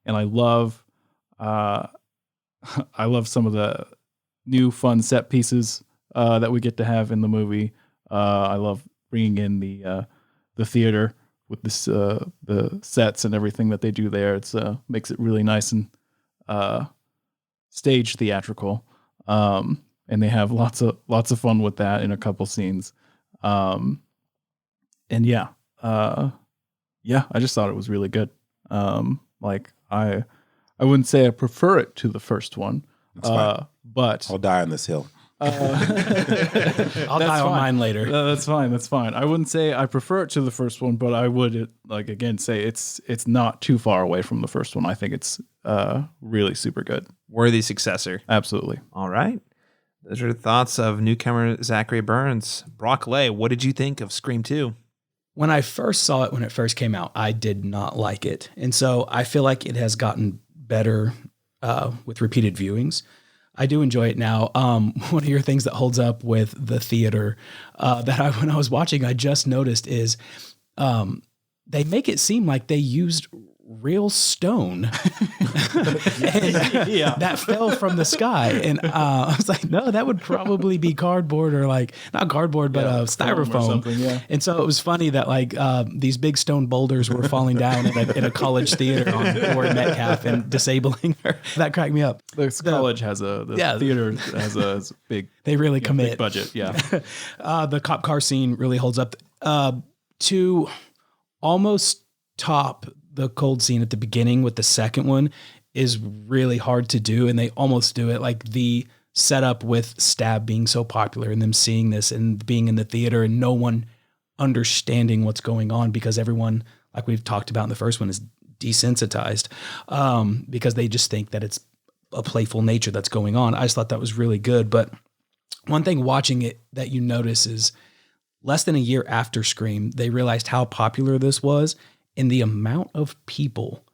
love I love some of the new fun set pieces that we get to have in the movie. I love bringing in the theater with this the sets and everything that they do there. It's makes it really nice and stage theatrical. And they have lots of fun with that in a couple scenes. And I just thought it was really good. Like I wouldn't say I prefer it to the first one, but I'll die on this hill. I'll die on mine later. That's fine. That's fine. I wouldn't say I prefer it to the first one, but I would say it's not too far away from the first one. I think it's really super good. Worthy successor. Absolutely. All right. Those are the thoughts of newcomer Zachary Burns. Brock Lay, what did you think of Scream 2? When I first saw it, when it first came out, I did not like it. And so I feel like it has gotten better with repeated viewings. I do enjoy it now. One of your things that holds up with the theater when I was watching, I just noticed is they make it seem like they used real stone that fell from the sky. And I was like, no, that would probably be cardboard or like not cardboard, but styrofoam. And so it was funny that like these big stone boulders were falling down in a college theater on Warren Metcalf and disabling her. That cracked me up. The college has theater has a big, they really commit big budget. Yeah. The cop car scene really holds up to almost top the cold scene at the beginning with the second one is really hard to do. And they almost do it. Like the setup with Stab being so popular and them seeing this and being in the theater and no one understanding what's going on because everyone, like we've talked about in the first one, is desensitized because they just think that it's a playful nature that's going on. I just thought that was really good. But one thing watching it that you notice is less than a year after Scream, they realized how popular this was. And the amount of people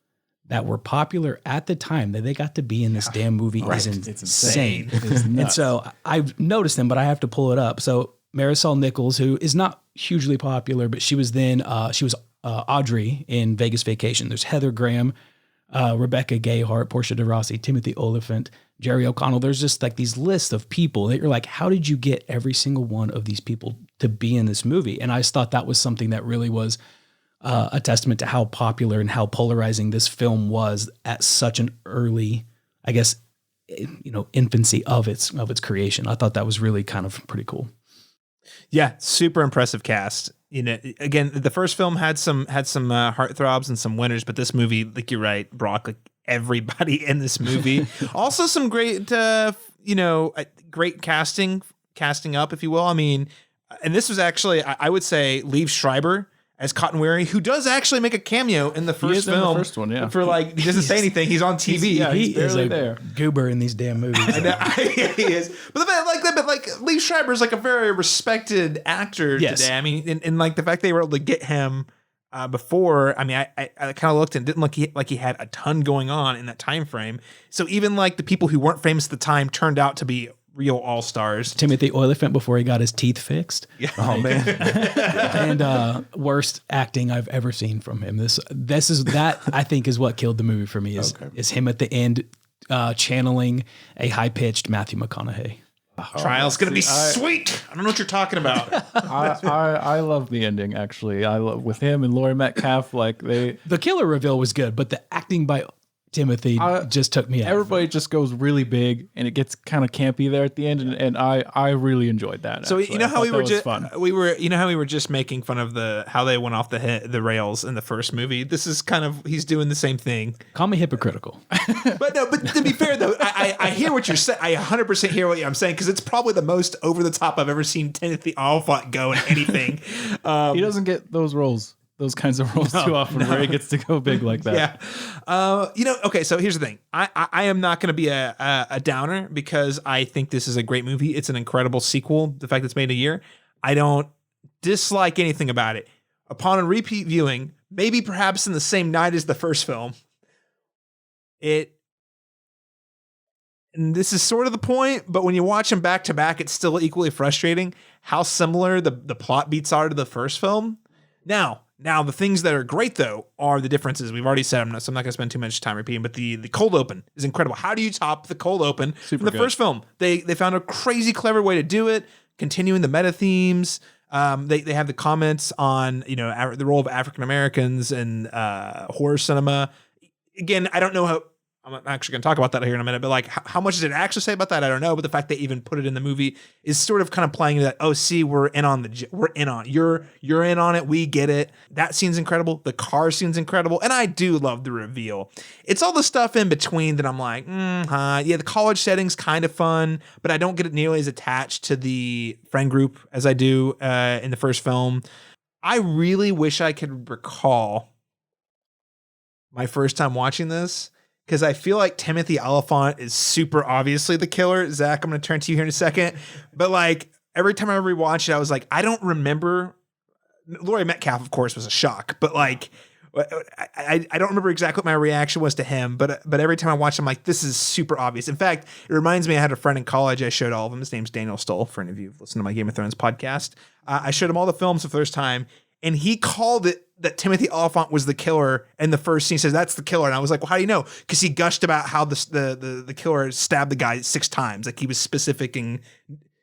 that were popular at the time that they got to be in this damn movie is insane. It is nuts. And so I've noticed them, but I have to pull it up. So Marisol Nichols, who is not hugely popular, but she was Audrey in Vegas Vacation. There's Heather Graham, Rebecca Gayheart, Portia de Rossi, Timothy Olyphant, Jerry O'Connell. There's just like these lists of people that you're like, how did you get every single one of these people to be in this movie? And I just thought that was something that really was a testament to how popular and how polarizing this film was at such an early, I guess, infancy of its creation. I thought that was really kind of pretty cool. Yeah, super impressive cast. Again, the first film had some heartthrobs and some winners, but this movie, like you're right, Brock, like everybody in this movie. Also some great, great casting up, if you will. I mean, and this was actually, I would say, Liev Schreiber as Cotton Weary, who does actually make a cameo in the first film. In the first one, yeah. For he doesn't say anything. He's on TV. He's barely there. Goober in these damn movies. He is. But Liev Schreiber is like a very respected actor today. I mean, and like the fact they were able to get him before. I mean, I kind of looked and didn't look like he had a ton going on in that time frame. So even like the people who weren't famous at the time turned out to be real all-stars. Timothy Olyphant before he got his teeth fixed. Yeah. Oh man. And worst acting I've ever seen from him. This is that I think is what killed the movie for me is him at the end channeling a high-pitched Matthew McConaughey. Trial's going to be sweet. I don't know what you're talking about. I love the ending, actually. I love with him and Laurie Metcalf, like the killer reveal was good, but the acting by Timothy just took me out. Everybody just goes really big, and it gets kind of campy there at the end, and I really enjoyed that. So actually. you know how we fun. were just making fun of how they went off the rails in the first movie. This is kind of he's doing the same thing. Call me hypocritical, but to be fair though, I hear what you're saying. I 100% hear what I'm saying because it's probably the most over the top I've ever seen Timothy Olyphant go in anything. He doesn't get those roles. Those kinds of roles too often where he gets to go big like that. Yeah. Okay, so here's the thing. I am not going to be a downer because I think this is a great movie. It's an incredible sequel. The fact that it's made in a year. I don't dislike anything about it. Upon a repeat viewing, maybe perhaps in the same night as the first film, and this is sort of the point, but when you watch them back to back, it's still equally frustrating how similar the plot beats are to the first film. Now, the things that are great, though, are the differences. We've already said them, so I'm not going to spend too much time repeating, but the cold open is incredible. How do you top the cold open from the first film? They found a crazy clever way to do it, continuing the meta themes. They have the comments on, the role of African Americans in horror cinema. Again, I don't know how... I'm actually going to talk about that here in a minute, but like how much does it actually say about that? I don't know. But the fact they even put it in the movie is sort of kind of playing that. Oh, see, you're in on it. We get it. That scene's incredible. The car scene's incredible. And I do love the reveal. It's all the stuff in between that I'm like, yeah, the college setting's kind of fun, but I don't get it nearly as attached to the friend group as I do in the first film. I really wish I could recall my first time watching this, because I feel like Timothy Olyphant is super obviously the killer. Zach, I'm going to turn to you here in a second. But like every time I rewatched it, I was like, I don't remember. Laurie Metcalf, of course, was a shock. But like, I don't remember exactly what my reaction was to him. But every time I watch him, I'm like, this is super obvious. In fact, it reminds me, I had a friend in college. I showed all of them. His name's Daniel Stoll, for any of you who've listened to my Game of Thrones podcast. I showed him all the films the first time. And he called it that Timothy Olyphant was the killer in the first scene. He says, that's the killer. And I was like, well, how do you know? Because he gushed about how the killer stabbed the guy 6 times. Like he was specific, and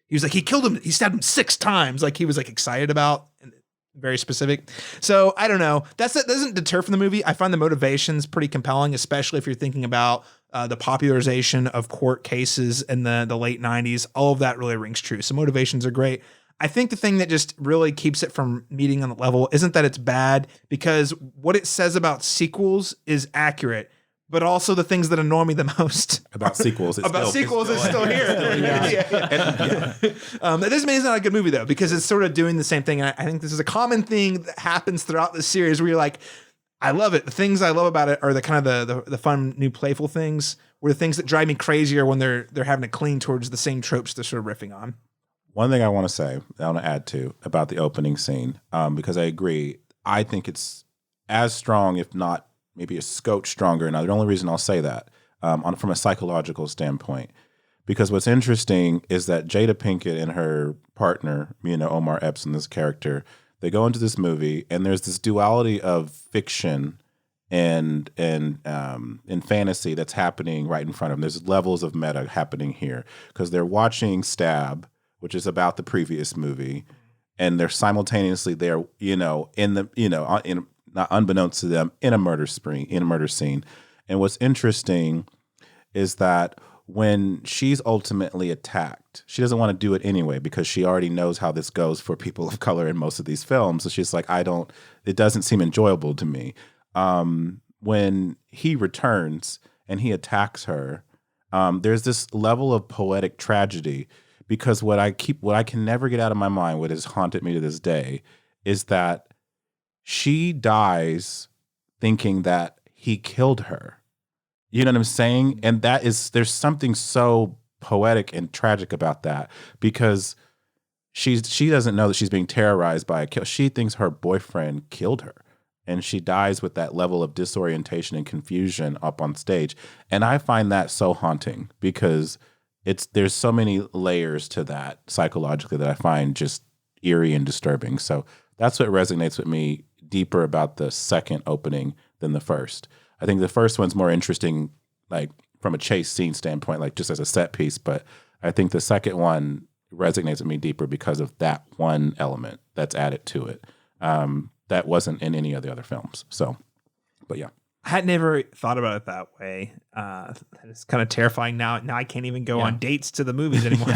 he was like, he killed him. He stabbed him 6 times. Like he was like excited about, and very specific. So I don't know. That doesn't deter from the movie. I find the motivations pretty compelling, especially if you're thinking about the popularization of court cases in the late 90s. All of that really rings true. So motivations are great. I think the thing that just really keeps it from meeting on the level isn't that it's bad, because what it says about sequels is accurate, but also the things that annoy me the most about sequels is still here. That doesn't mean it's not a good movie though, because it's sort of doing the same thing. And I think this is a common thing that happens throughout this series where you're like, I love it. The things I love about it are the kind of the fun, new, playful things, where the things that drive me crazier when they're having to cling towards the same tropes they're sort of riffing on. One thing I want to say, I want to add to about the opening scene, because I agree. I think it's as strong, if not maybe a scotch stronger. Now, the only reason I'll say that from a psychological standpoint, because what's interesting is that Jada Pinkett and her partner, Omar Epps, this character, they go into this movie, and there's this duality of fiction and fantasy that's happening right in front of them. There's levels of meta happening here because they're watching Stab, which is about the previous movie, and they're simultaneously there, not unbeknownst to them, in a murder scene. And what's interesting is that when she's ultimately attacked, she doesn't want to do it anyway because she already knows how this goes for people of color in most of these films. So she's like, it doesn't seem enjoyable to me. When he returns and he attacks her, there's this level of poetic tragedy. Because what I can never get out of my mind, what has haunted me to this day, is that she dies thinking that he killed her. You know what I'm saying? And there's something so poetic and tragic about that, because she doesn't know that she's being terrorized by a kill. She thinks her boyfriend killed her, and she dies with that level of disorientation and confusion up on stage. And I find that so haunting, because there's so many layers to that psychologically that I find just eerie and disturbing. So that's what resonates with me deeper about the second opening than the first. I think the first one's more interesting, like from a chase scene standpoint, like just as a set piece. But I think the second one resonates with me deeper because of that one element that's added to it that wasn't in any of the other films. So, but yeah. I had never thought about it that way. It's kind of terrifying now. Now I can't even go on dates to the movies anymore.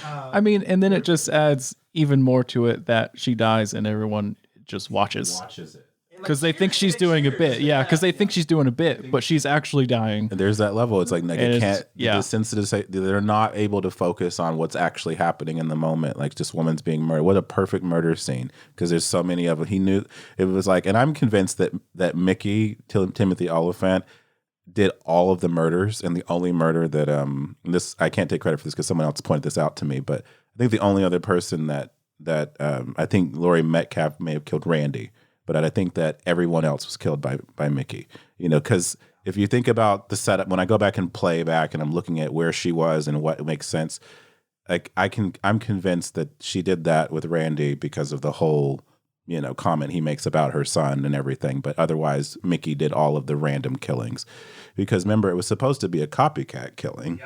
I mean, and then it just adds even more to it that she dies and everyone just watches it. Because they think she's doing a bit. Yeah, because they think she's doing a bit, but she's actually dying. And there's that level. It's like it can't, the sensitive, they're not able to focus on what's actually happening in the moment. Like this woman's being murdered. What a perfect murder scene. Because there's so many of them. He knew, it was like, and I'm convinced that Mickey, Timothy Oliphant, did all of the murders, and the only murder that, this, I can't take credit for this because someone else pointed this out to me, but I think the only other person that I think Laurie Metcalf may have killed Randy. But I think that everyone else was killed by Mickey, because if you think about the setup, when I go back and play back and I'm looking at where she was and what makes sense, like I'm convinced that she did that with Randy because of the whole, comment he makes about her son and everything. But otherwise, Mickey did all of the random killings because remember, it was supposed to be a copycat killing,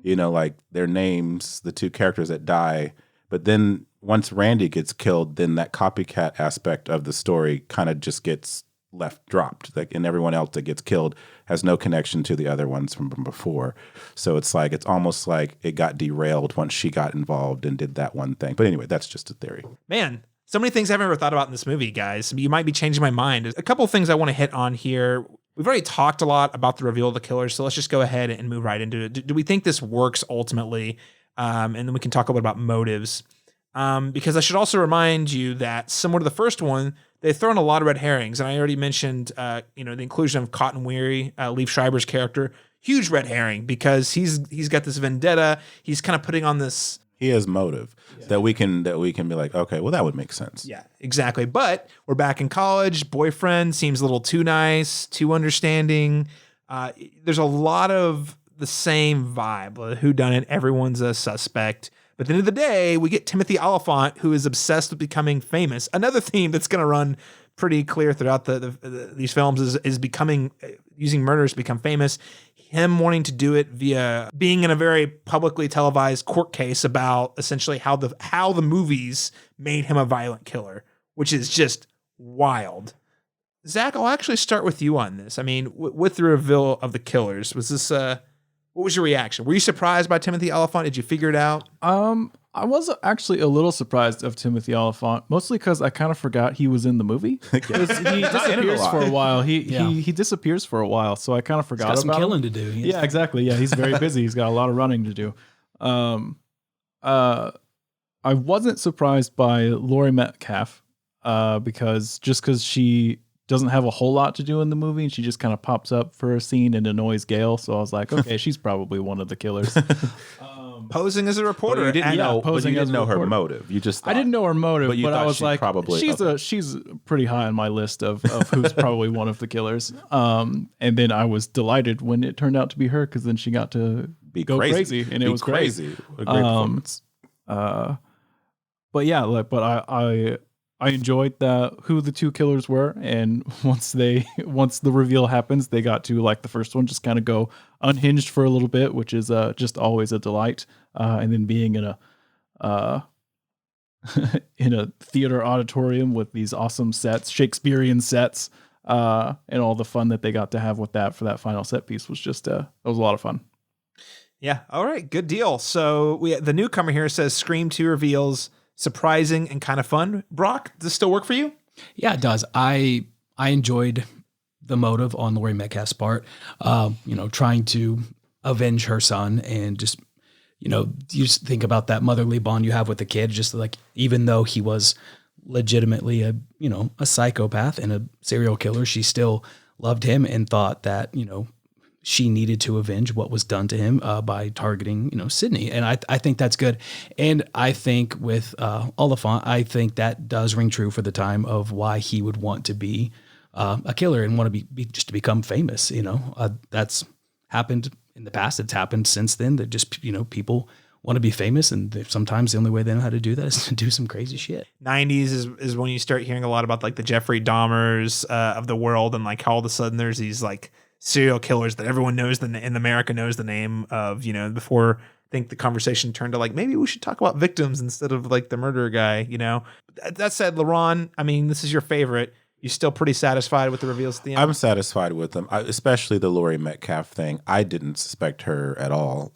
like their names, the two characters that die. But then once Randy gets killed, then that copycat aspect of the story kind of just gets left dropped. Like, and everyone else that gets killed has no connection to the other ones from before. So it's almost like it got derailed once she got involved and did that one thing. But anyway, that's just a theory. Man, so many things I haven't ever thought about in this movie, guys. You might be changing my mind. A couple of things I want to hit on here. We've already talked a lot about the reveal of the killer, so let's just go ahead and move right into it. Do we think this works ultimately? And then we can talk a little bit about motives. Because I should also remind you that similar to the first one, they've thrown a lot of red herrings. And I already mentioned, the inclusion of Cotton Weary, Liev Schreiber's character, huge red herring because he's got this vendetta. He's kind of putting on this. He has motive that we can be like, okay, well, that would make sense. Yeah, exactly. But we're back in college. Boyfriend seems a little too nice, too understanding. There's a lot of the same vibe. Whodunit, everyone's a suspect. But at the end of the day, we get Timothy Oliphant, who is obsessed with becoming famous. Another theme that's going to run pretty clear throughout these films is becoming, using murders to become famous. Him wanting to do it via being in a very publicly televised court case about essentially how the movies made him a violent killer, which is just wild. Zach, I'll actually start with you on this. I mean, with the reveal of the killers, was this what was your reaction? Were you surprised by Timothy Oliphant? Did you figure it out? I was actually a little surprised of Timothy Oliphant, mostly because I kind of forgot he was in the movie. He disappears for a while. He disappears for a while, so I kind of forgot he's got about some killing him. to do. Yeah, exactly. Yeah, he's very busy. He's got a lot of running to do. I wasn't surprised by Laurie Metcalf because she doesn't have a whole lot to do in the movie, and she just kind of pops up for a scene and annoys Gail. So I was like, okay, she's probably one of the killers. Posing as a reporter. Well, you didn't know her motive. You just I didn't know her motive, but I was like, probably, she's pretty high on my list of who's probably one of the killers. And then I was delighted when it turned out to be her, because then she got to go crazy, and it was crazy. A great performance. But yeah, I enjoyed who the two killers were, and once the reveal happens, they got to, like the first one, just kind of go unhinged for a little bit, which is just always a delight. And then being in a in a theater auditorium with these awesome sets, Shakespearean sets, and all the fun that they got to have with that for that final set piece was just it was a lot of fun. Yeah. All right. Good deal. So the newcomer here says Scream 2 reveals surprising and kind of fun. Brock, does this still work for you? Yeah, it does. I enjoyed the motive on Laurie Metcalf's part, trying to avenge her son, and just, you just think about that motherly bond you have with the kid, just like, even though he was legitimately a psychopath and a serial killer, she still loved him and thought that, she needed to avenge what was done to him by targeting, Sydney. And I think that's good. And I think with Oliphant, I think that does ring true for the time of why he would want to be a killer and want to be just to become famous. That's happened in the past. It's happened since then that just, people want to be famous, and sometimes the only way they know how to do that is to do some crazy shit. 90s is when you start hearing a lot about like the Jeffrey Dahmers of the world, and like how all of a sudden there's these like serial killers that everyone knows in America knows the name of, before I think the conversation turned to like, maybe we should talk about victims instead of like the murderer guy, That said, LaRon, I mean, this is your favorite. You still pretty satisfied with the reveals at the end? I'm satisfied with them, especially the Laurie Metcalf thing. I didn't suspect her at all.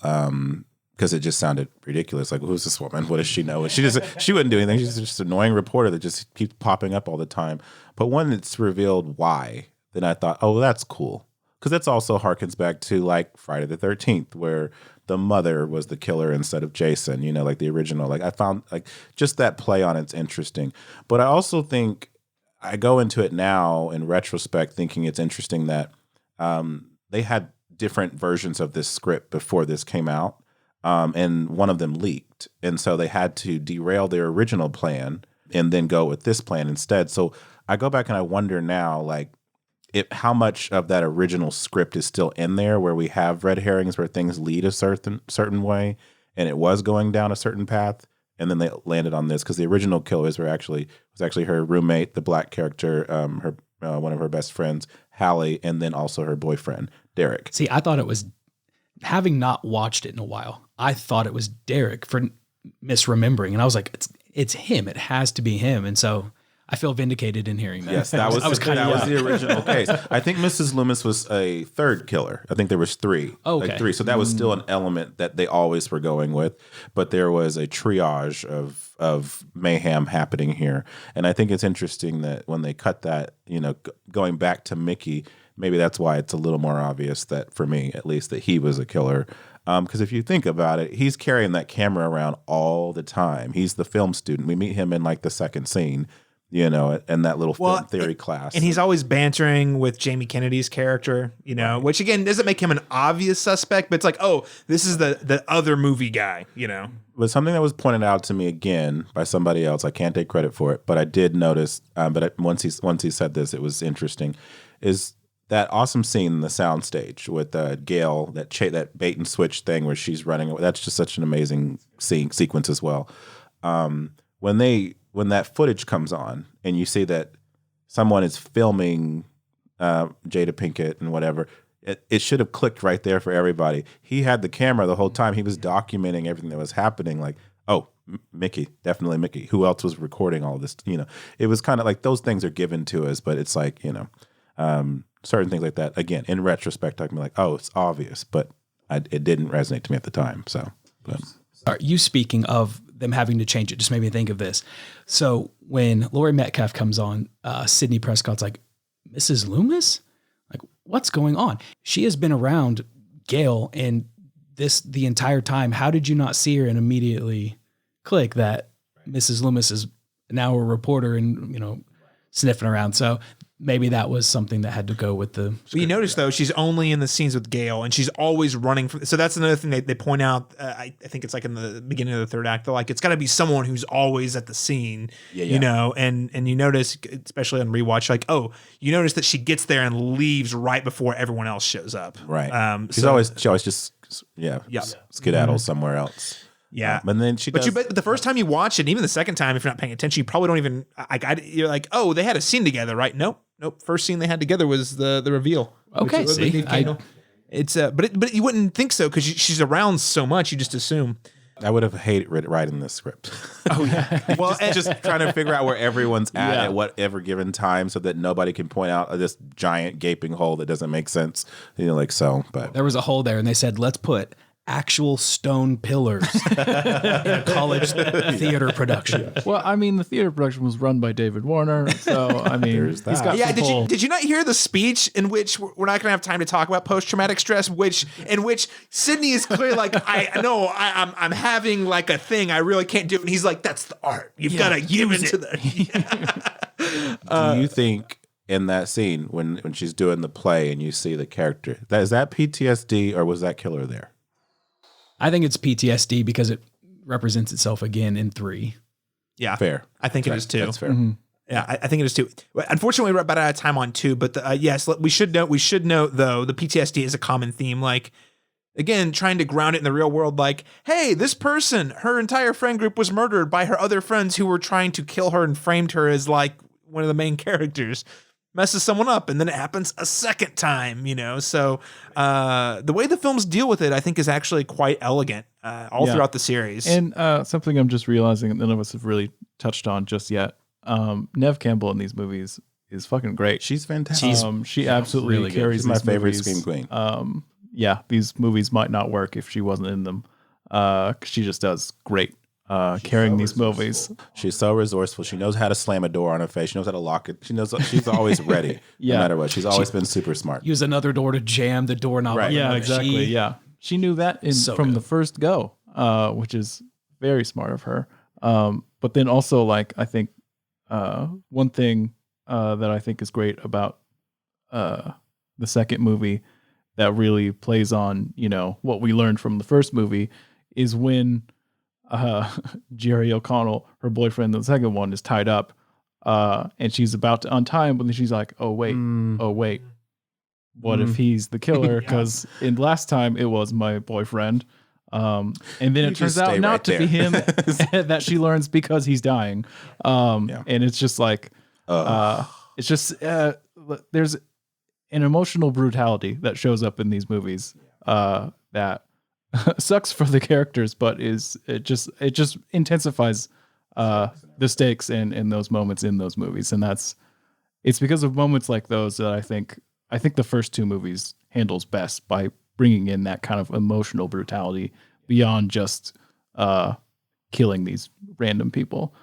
Because it just sounded ridiculous. Like, who's this woman? What does she know? She wouldn't do anything. She's just an annoying reporter that just keeps popping up all the time. But when it's revealed why, then I thought, oh, that's cool. Because that's also harkens back to like Friday the 13th, where the mother was the killer instead of Jason, like the original. Like I found like just that play on it's interesting. But I also think I go into it now in retrospect thinking it's interesting that they had different versions of this script before this came out. And one of them leaked. And so they had to derail their original plan and then go with this plan instead. So I go back and I wonder now, like, how much of that original script is still in there where we have red herrings where things lead a certain way and it was going down a certain path. And then they landed on this because the original killers was actually her roommate, the black character, one of her best friends, Hallie, and then also her boyfriend, Derek. See, I thought it was, having not watched it in a while, I thought it was Derek for misremembering. And I was like, it's him. It has to be him. And so I feel vindicated in hearing that. Yes, that was the original case. I think Mrs. Loomis was a third killer. I think there was three. Oh, okay. Like three. So that was still an element that they always were going with. But there was a triage of mayhem happening here. And I think it's interesting that when they cut that, going back to Mickey, maybe that's why it's a little more obvious that, for me at least, that he was a killer. Because if you think about it, he's carrying that camera around all the time. He's the film student. We meet him in like the second scene, in that little film theory class. And he's always bantering with Jamie Kennedy's character, which again doesn't make him an obvious suspect, but it's like, oh, this is the other movie guy, But something that was pointed out to me again by somebody else, I can't take credit for it, but I did notice. Once he said this, it was interesting. Is that awesome scene in the soundstage with Gail, that bait and switch thing where she's running? That's just such an amazing sequence as well. When that footage comes on and you see that someone is filming Jada Pinkett and whatever, it should have clicked right there for everybody. He had the camera the whole time. He was documenting everything that was happening. Like, oh, Mickey, definitely Mickey. Who else was recording all this? It was kind of like those things are given to us, but it's like, certain things like that. Again, in retrospect, I can be like, oh, it's obvious, but it didn't resonate to me at the time. So, Are you speaking of them having to change it? Just made me think of this. So when Laurie Metcalf comes on, Sidney Prescott's like, Mrs. Loomis? Like, what's going on? She has been around Gail and the entire time. How did you not see her and immediately click that Mrs. Loomis is now a reporter and, sniffing around? So maybe that was something that had to go with the script. But you notice, though, she's only in the scenes with Gail, and she's always running from. So that's another thing they point out. I think it's like in the beginning of the third act. They're like, it's got to be someone who's always at the scene, And you notice, especially on rewatch, like, oh, you notice that she gets there and leaves right before everyone else shows up. Right. She always just skedaddles somewhere else. Yeah, but then but the first time you watch it, and even the second time, if you're not paying attention, you probably don't even. You're like, oh, they had a scene together, right? Nope. First scene they had together was the reveal. Okay, see, it's but you wouldn't think so because she's around so much. You just assume. I would have hated writing this script. Oh yeah. Well, just trying to figure out where everyone's at whatever given time, so that nobody can point out this giant gaping hole that doesn't make sense. But there was a hole there, and they said, let's put actual stone pillars in a college theater production. Well, I mean, the theater production was run by David Warner, so I mean, he's got did you not hear the speech in which we're not going to have time to talk about post-traumatic stress, in which Sidney is clearly like, I'm having like a thing I really can't do, and he's like, that's the art. You've got to give into the. Do you think in that scene when she's doing the play and you see the character, is that PTSD or was that killer there? I think it's PTSD because it represents itself again in 3. Yeah, fair. I think it is too. That's fair. Mm-hmm. Yeah, I think it is too. Unfortunately, we're about out of time on 2, but yes, we should note though the PTSD is a common theme. Like Again, trying to ground it in the real world, like, hey, this person, her entire friend group was murdered by her other friends who were trying to kill her and framed her as like one of the main characters. Messes someone up, and then it happens a second time, So the way the films deal with it, I think, is actually quite elegant throughout the series. And something I'm just realizing that none of us have really touched on just yet. Neve Campbell in these movies is fucking great. She's fantastic. She absolutely really good. carries She's my these favorite movies. Scream Queen. Yeah, these movies might not work if she wasn't in them. 'Cause she just does great carrying these movies. She's so resourceful. She knows how to slam a door on her face. She knows how to lock it. She's always ready, no matter what. She's always been super smart. Use another door to jam the doorknob. Right. Yeah, exactly. She knew that from the first go, which is very smart of her. But then also, like, I think one thing that I think is great about the second movie that really plays on, what we learned from the first movie is when Jerry O'Connell, her boyfriend, the second one, is tied up, and she's about to untie him, but then she's like, oh wait, what if he's the killer? Because in last time it was my boyfriend, and then it turns out not to be him. That she learns because he's dying, and it's just like, it's just there's an emotional brutality that shows up in these movies that sucks for the characters, but it just intensifies the stakes in those moments in those movies, and it's because of moments like those that I think the first two movies handles best by bringing in that kind of emotional brutality beyond just killing these random people.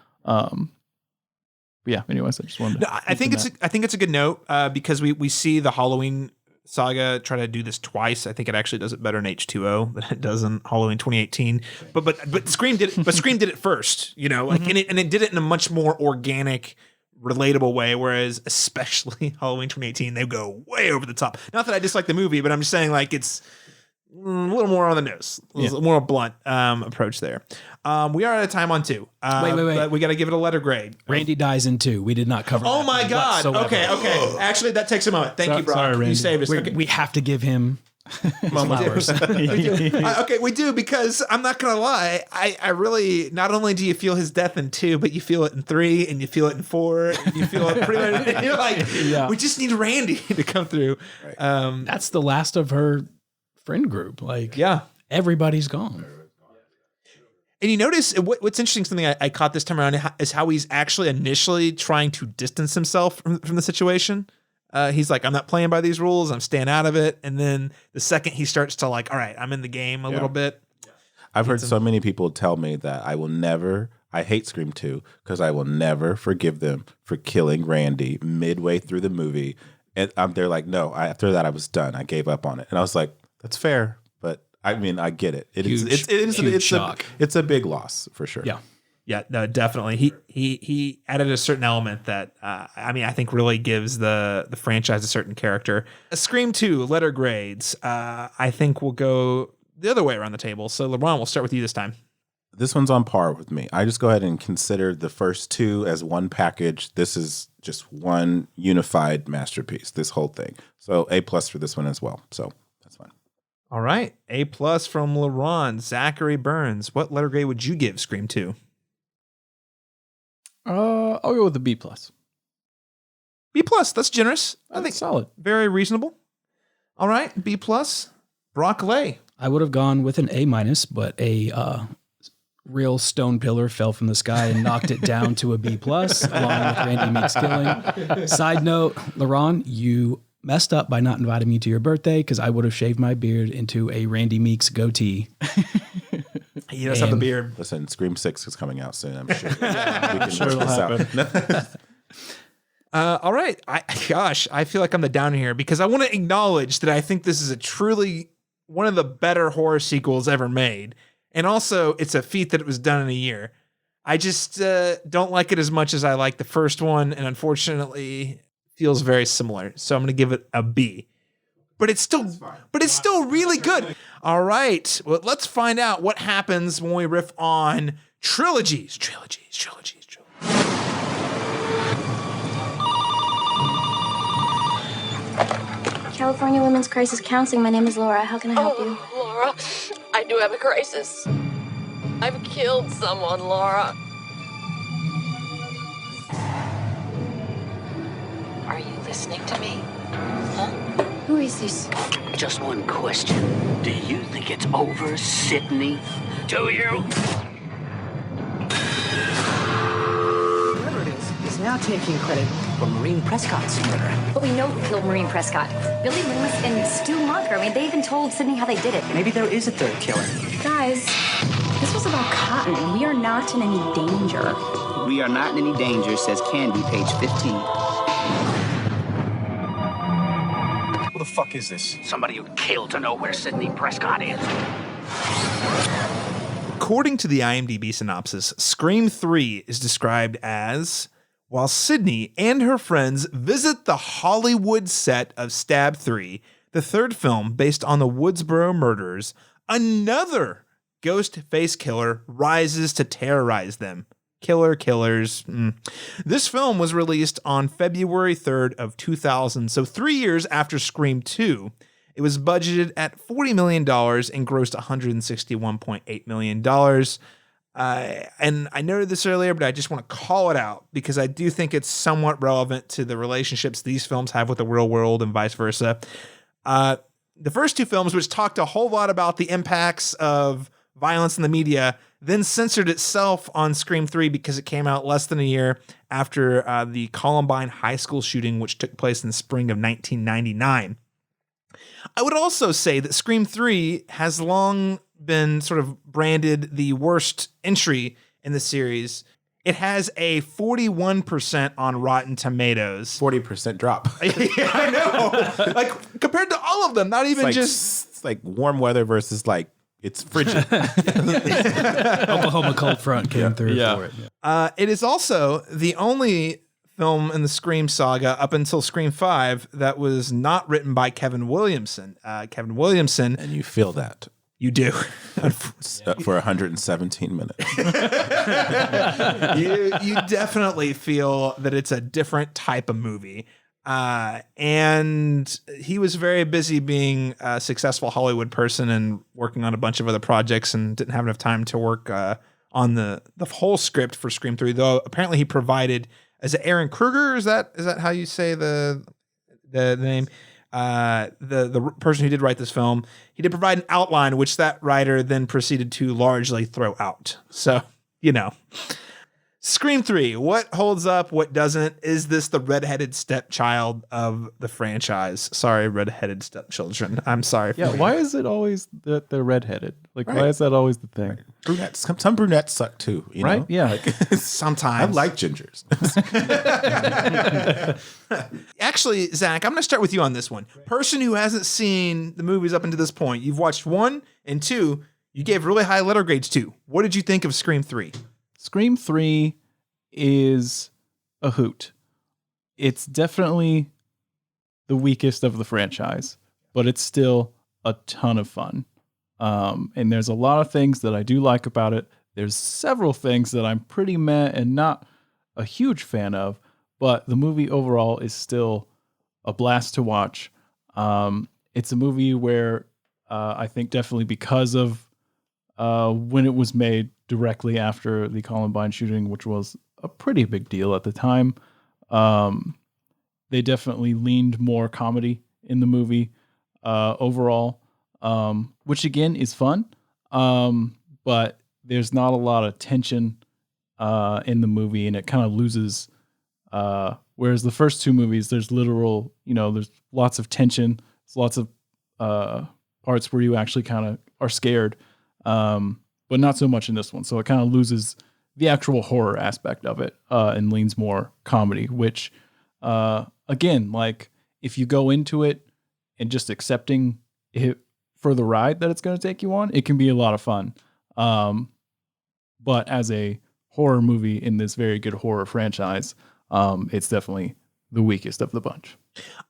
But yeah. Anyways, I just wanted to. I think it's a good note because we see the Halloween saga try to do this twice. I think it actually does it better in H2O than it does in Halloween 2018. But Scream did it. But Scream did it first, like, and it did it in a much more organic, relatable way. Whereas especially Halloween 2018, they go way over the top. Not that I dislike the movie, but I'm just saying, like, it's a little more on the nose, a little more blunt approach there. We are out of time on 2. Wait. But we got to give it a letter grade. Randy dies in 2. We did not cover. Oh that my God. whatsoever. Okay. Actually, that takes a moment. Thank you, Brock. Sorry, Randy. You saved us. We have to give him flowers. Okay, we do, because I'm not gonna lie. I really, not only do you feel his death in 2, but you feel it in 3, and you feel it in 4, and you feel it pretty much. You're like, we just need Randy to come through. Right. That's the last of her friend group. Like, everybody's gone. And you notice what's interesting, something I caught this time around, is how he's actually initially trying to distance himself from the situation. He's like, I'm not playing by these rules. I'm staying out of it. And then the second he starts to, like, all right, I'm in the game a little bit. I've heard so many people tell me that I hate Scream 2 because I will never forgive them for killing Randy midway through the movie. And they're like, no, after that I was done. I gave up on it. And I was like, that's fair. But I mean, I get it. It's a big loss for sure. Yeah, no, definitely. He added a certain element that I think really gives the franchise a certain character. Scream 2 letter grades. I think we'll go the other way around the table. So LeBron, we'll start with you this time. This one's on par with me. I just go ahead and consider the first 2 as one package. This is just one unified masterpiece, this whole thing. So A+ for this one as well. So that's fine. All right. A+ from LeBron. Zachary Burns. What letter grade would you give Scream 2? I'll go with a B+. B+, that's generous. I think solid. Very reasonable. All right, B+. Brock Lay. I would have gone with an A-, but a real stone pillar fell from the sky and knocked it down to a B+, along with Randy Meeks killing. Side note, Laron, you messed up by not inviting me to your birthday, because I would have shaved my beard into a Randy Meeks goatee. He does have the beard. Listen, Scream 6 is coming out soon, I'm sure. We can sure it'll happen. All right. I feel like I'm the downer here, because I want to acknowledge that I think this is a truly one of the better horror sequels ever made. And also, it's a feat that it was done in a year. I just don't like it as much as I like the first one, and unfortunately feels very similar. So I'm going to give it a B. But it's still really good. All right. Well, let's find out what happens when we riff on trilogies. Kill California Women's Crisis Counseling. My name is Laura. How can I help you? Laura, I do have a crisis. I've killed someone, Laura. Are you listening to me? Huh? Who is this? Just one question. Do you think it's over, Sydney? Do you? Whoever it is now taking credit for Maureen Prescott's murder. But we know who killed Maureen Prescott. Billy Loomis and Stu Monker. I mean, they even told Sydney how they did it. Maybe there is a third killer. Guys, this was about Cotton, and we are not in any danger. We are not in any danger, says Candy, page 15. Who the fuck is this? Somebody who killed to know where Sidney Prescott is. According to the IMDb synopsis, Scream 3 is described as, while Sydney and her friends visit the Hollywood set of Stab 3, the third film based on the Woodsboro murders, another ghost face killer rises to terrorize them. Killers. This film was released on February 3rd of 2000, so 3 years after Scream 2. It was budgeted at $40 million and grossed $161.8 million. And I noted this earlier, but I just want to call it out because I do think it's somewhat relevant to the relationships these films have with the real world and vice versa. The first two films, which talked a whole lot about the impacts of violence in the media, then censored itself on Scream 3 because it came out less than a year after the Columbine High School shooting, which took place in the spring of 1999. I would also say that Scream 3 has long been sort of branded the worst entry in the series. It has a 41% on Rotten Tomatoes. 40% drop. Yeah, I know. Like, compared to all of them, not even it's like warm weather versus like it's frigid. Oklahoma cold front came through for it. It is also the only film in the Scream saga up until Scream 5 that was not written by Kevin Williamson. Kevin Williamson. And you feel that. You do. For 117 minutes. you definitely feel that it's a different type of movie. And he was very busy being a successful Hollywood person and working on a bunch of other projects and didn't have enough time to work on the whole script for Scream 3, though apparently he provided, is it Aaron Kruger? Is that how you say the name? The person who did write this film, he did provide an outline, which that writer then proceeded to largely throw out. So, Scream 3, what holds up, what doesn't? Is this the redheaded stepchild of the franchise? Sorry, redheaded stepchildren. I'm sorry. Yeah, why is it always that they're redheaded? Like, why is that always the thing? Right. Brunettes. Some brunettes suck too, right? know? Yeah. Like, sometimes. I like gingers. Actually, Zach, I'm going to start with you on this one. Person who hasn't seen the movies up until this point, you've watched 1 and 2, you gave really high letter grades to. What did you think of Scream 3? Scream 3 is a hoot. It's definitely the weakest of the franchise, but it's still a ton of fun. And there's a lot of things that I do like about it. There's several things that I'm pretty meh and not a huge fan of, but the movie overall is still a blast to watch. It's a movie where I think definitely because of when it was made directly after the Columbine shooting, which was a pretty big deal at the time, they definitely leaned more comedy in the movie overall, which again is fun, but there's not a lot of tension in the movie, and it kind of loses. Whereas the first two movies, there's literal, there's lots of tension, there's lots of parts where you actually kind of are scared. But not so much in this one. So it kind of loses the actual horror aspect of it and leans more comedy, which, again, like if you go into it and just accepting it for the ride that it's going to take you on, it can be a lot of fun. But as a horror movie in this very good horror franchise, it's definitely the weakest of the bunch.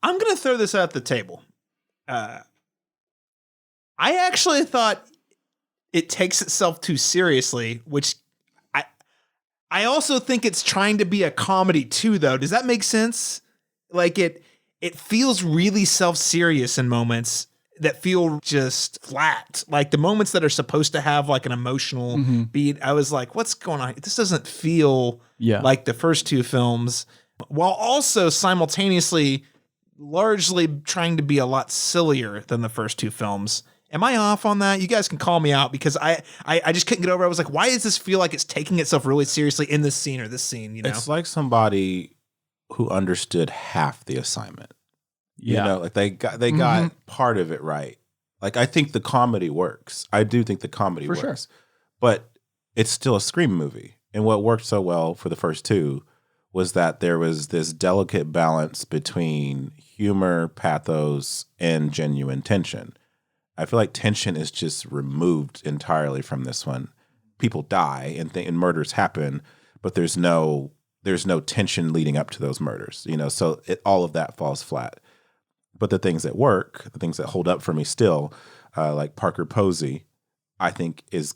I'm going to throw this at the table. I actually thought it takes itself too seriously, which I also think it's trying to be a comedy too, though. Does that make sense? Like it it feels really self-serious in moments that feel just flat. Like the moments that are supposed to have like an emotional beat, I was like, what's going on? This doesn't feel like the first two films, while also simultaneously largely trying to be a lot sillier than the first two films. Am I off on that? You guys can call me out, because I just couldn't get over it. I was like, why does this feel like it's taking itself really seriously in this scene or this scene? You know, It's like somebody who understood half the assignment. You know, like they got part of it right. Like, I think the comedy works. I do think the comedy works. Sure. But it's still a Scream movie. And what worked so well for the first two was that there was this delicate balance between humor, pathos, and genuine tension. I feel like tension is just removed entirely from this one. People die and murders happen, but there's no tension leading up to those murders. You know, so all of that falls flat. But the things that work, the things that hold up for me still, like Parker Posey, I think is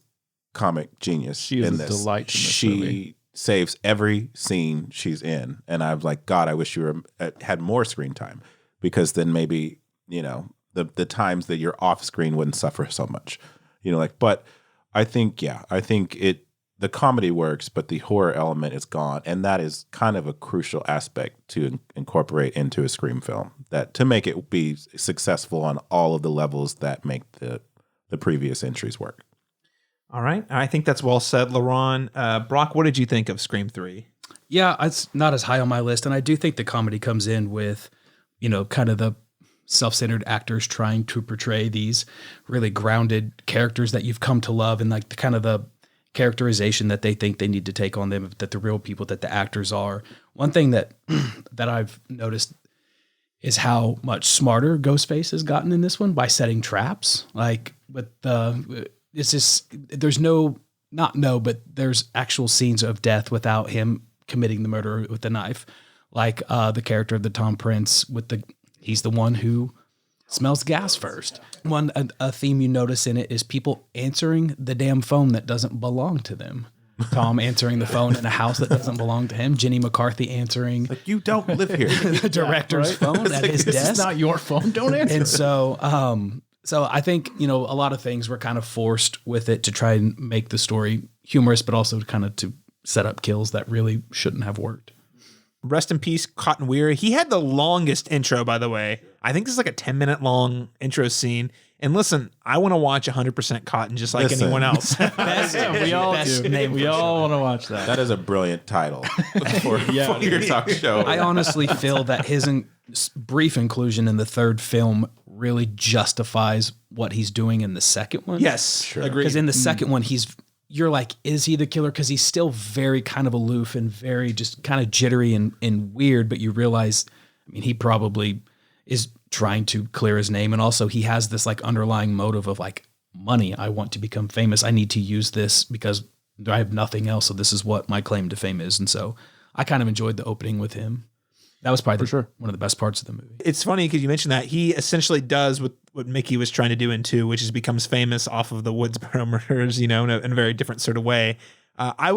comic genius. She is in a this. delight in this She movie. saves every scene she's in, and I'm like, God, I wish you had more screen time, because then maybe, you know, the times that you're off screen wouldn't suffer so much. You know, like, but I think the comedy works, but the horror element is gone. And that is kind of a crucial aspect to incorporate into a Scream film, that to make it be successful on all of the levels that make the previous entries work. all right. I think that's well said, Laron. Brock, what did you think of Scream 3? Yeah, it's not as high on my list. And I do think the comedy comes in with, you know, kind of the self-centered actors trying to portray these really grounded characters that you've come to love, and like the kind of the characterization that they think they need to take on them, that the real people that the actors are. One thing that that I've noticed is how much smarter Ghostface has gotten in this one by setting traps. Like with it's just, there's there's actual scenes of death without him committing the murder with the knife. Like the character of the Tom Prince he's the one who smells gas first. A theme you notice in it is people answering the damn phone that doesn't belong to them. Tom answering the phone in a house that doesn't belong to him. Jenny McCarthy answering, like, you don't live here. The director's phone at his This desk. is not your phone. Don't answer. And so I think, you know, a lot of things were kind of forced with it to try and make the story humorous, but also kind of to set up kills that really shouldn't have worked. Rest in peace, Cotton Weary. He had the longest intro, by the way. I think this is like a 10-minute long intro scene. And listen, I want to watch 100% Cotton just like anyone else. We all do. We all want to watch that. That is a brilliant title for your talk show. I honestly feel that his brief inclusion in the third film really justifies what he's doing in the second one. Yes, sure. Agreed. Because in the second one, you're like, is he the killer? Because he's still very kind of aloof and very just kind of jittery and weird. But you realize, I mean, he probably is trying to clear his name. And also he has this like underlying motive of like money. I want to become famous. I need to use this because I have nothing else. So this is what my claim to fame is. And so I kind of enjoyed the opening with him. That was probably one of the best parts of the movie. It's funny because you mentioned that he essentially does what Mickey was trying to do in 2, which is becomes famous off of the Woodsboro murders, you know, in a very different sort of way. I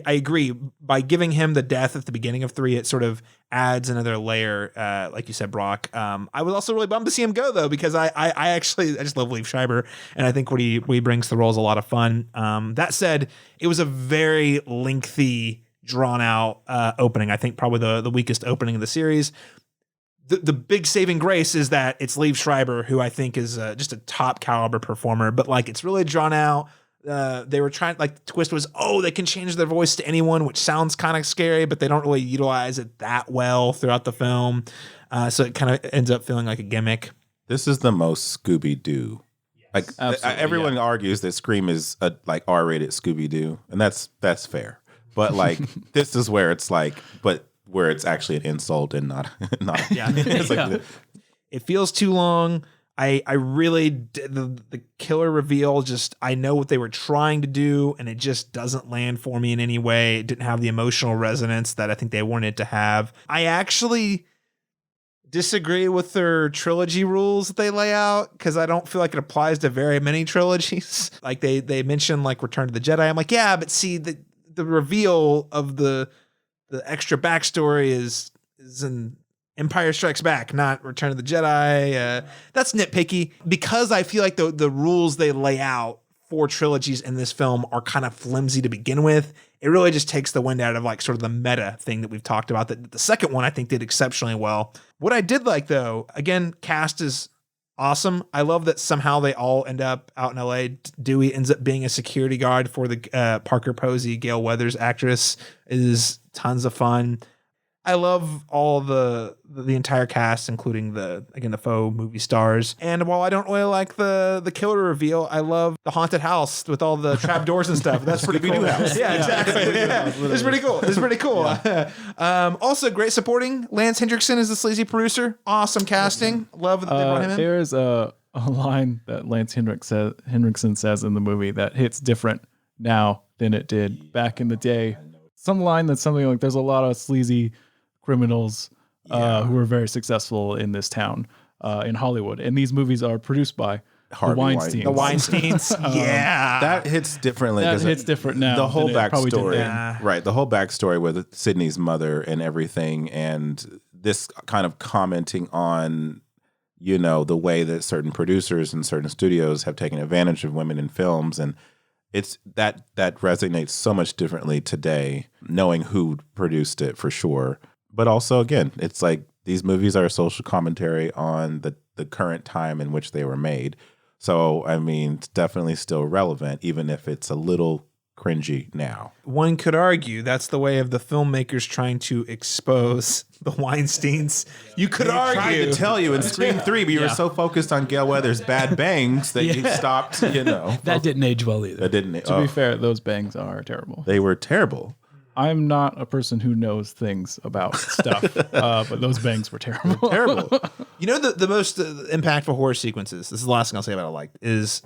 agree. By giving him the death at the beginning of 3, it sort of adds another layer, like you said, Brock. I was also really bummed to see him go, though, because I just love Liev Schreiber, and I think what he brings to the role is a lot of fun. That said, it was a very lengthy, drawn out opening. I think probably the weakest opening of the series. The big saving grace is that it's Liev Schreiber, who I think is just a top caliber performer, but like it's really drawn out. They were trying, like, the twist was, they can change their voice to anyone, which sounds kind of scary, but they don't really utilize it that well throughout the film. So it kind of ends up feeling like a gimmick. This is the most Scooby-Doo. Like, everyone argues that Scream is a like R-rated Scooby-Doo, and that's fair. But like, this is where it's like, but where it's actually an insult and not. Yeah. It's like, it feels too long. I really the killer reveal, just I know what they were trying to do, and it just doesn't land for me in any way. It didn't have the emotional resonance that I think they wanted it to have. I actually disagree with their trilogy rules that they lay out, because I don't feel like it applies to very many trilogies. Like they mentioned like Return to the Jedi. I'm like, yeah, but see the reveal of the extra backstory is in Empire Strikes Back, not Return of the Jedi. That's nitpicky because I feel like the rules they lay out for trilogies in this film are kind of flimsy to begin with. It really just takes the wind out of like sort of the meta thing that we've talked about. That the second one I think did exceptionally well. What I did like though, again, cast is awesome. I love that somehow they all end up out in LA. Dewey ends up being a security guard for the Parker Posey, Gail Weathers actress. It is tons of fun. I love all the entire cast, including the faux movie stars. And while I don't really like the killer reveal, I love the haunted house with all the trap doors and stuff. That's pretty cool. Yeah, exactly. Yeah. It's pretty cool. It's pretty cool. Yeah. Also, great supporting. Lance Hendrickson is the sleazy producer. Awesome casting. Love that they brought him in. There's a line that Lance Hendrickson says in the movie that hits different now than it did back in the day. Some line that's something like, there's a lot of sleazy criminals who are very successful in this town in Hollywood, and these movies are produced by Harvey Weinstein. The Weinsteins. Yeah, that hits differently. That hits different now. The whole backstory, then. right? The whole backstory with Sydney's mother and everything, and this kind of commenting on, you know, the way that certain producers and certain studios have taken advantage of women in films, and it's that resonates so much differently today, knowing who produced it for sure. But also, again, it's like these movies are a social commentary on the current time in which they were made. So, I mean, it's definitely still relevant, even if it's a little cringy now. One could argue that's the way of the filmmakers trying to expose the Weinsteins. You could argue. I tried to tell you in Scream 3, but you were so focused on Gail Weathers' bad bangs that you stopped, you know. That didn't age well either. That didn't. To be fair, those bangs are terrible. They were terrible. I'm not a person who knows things about stuff, but those bangs were terrible. Terrible. You know, the most impactful horror sequences, this is the last thing I'll say about it, like, is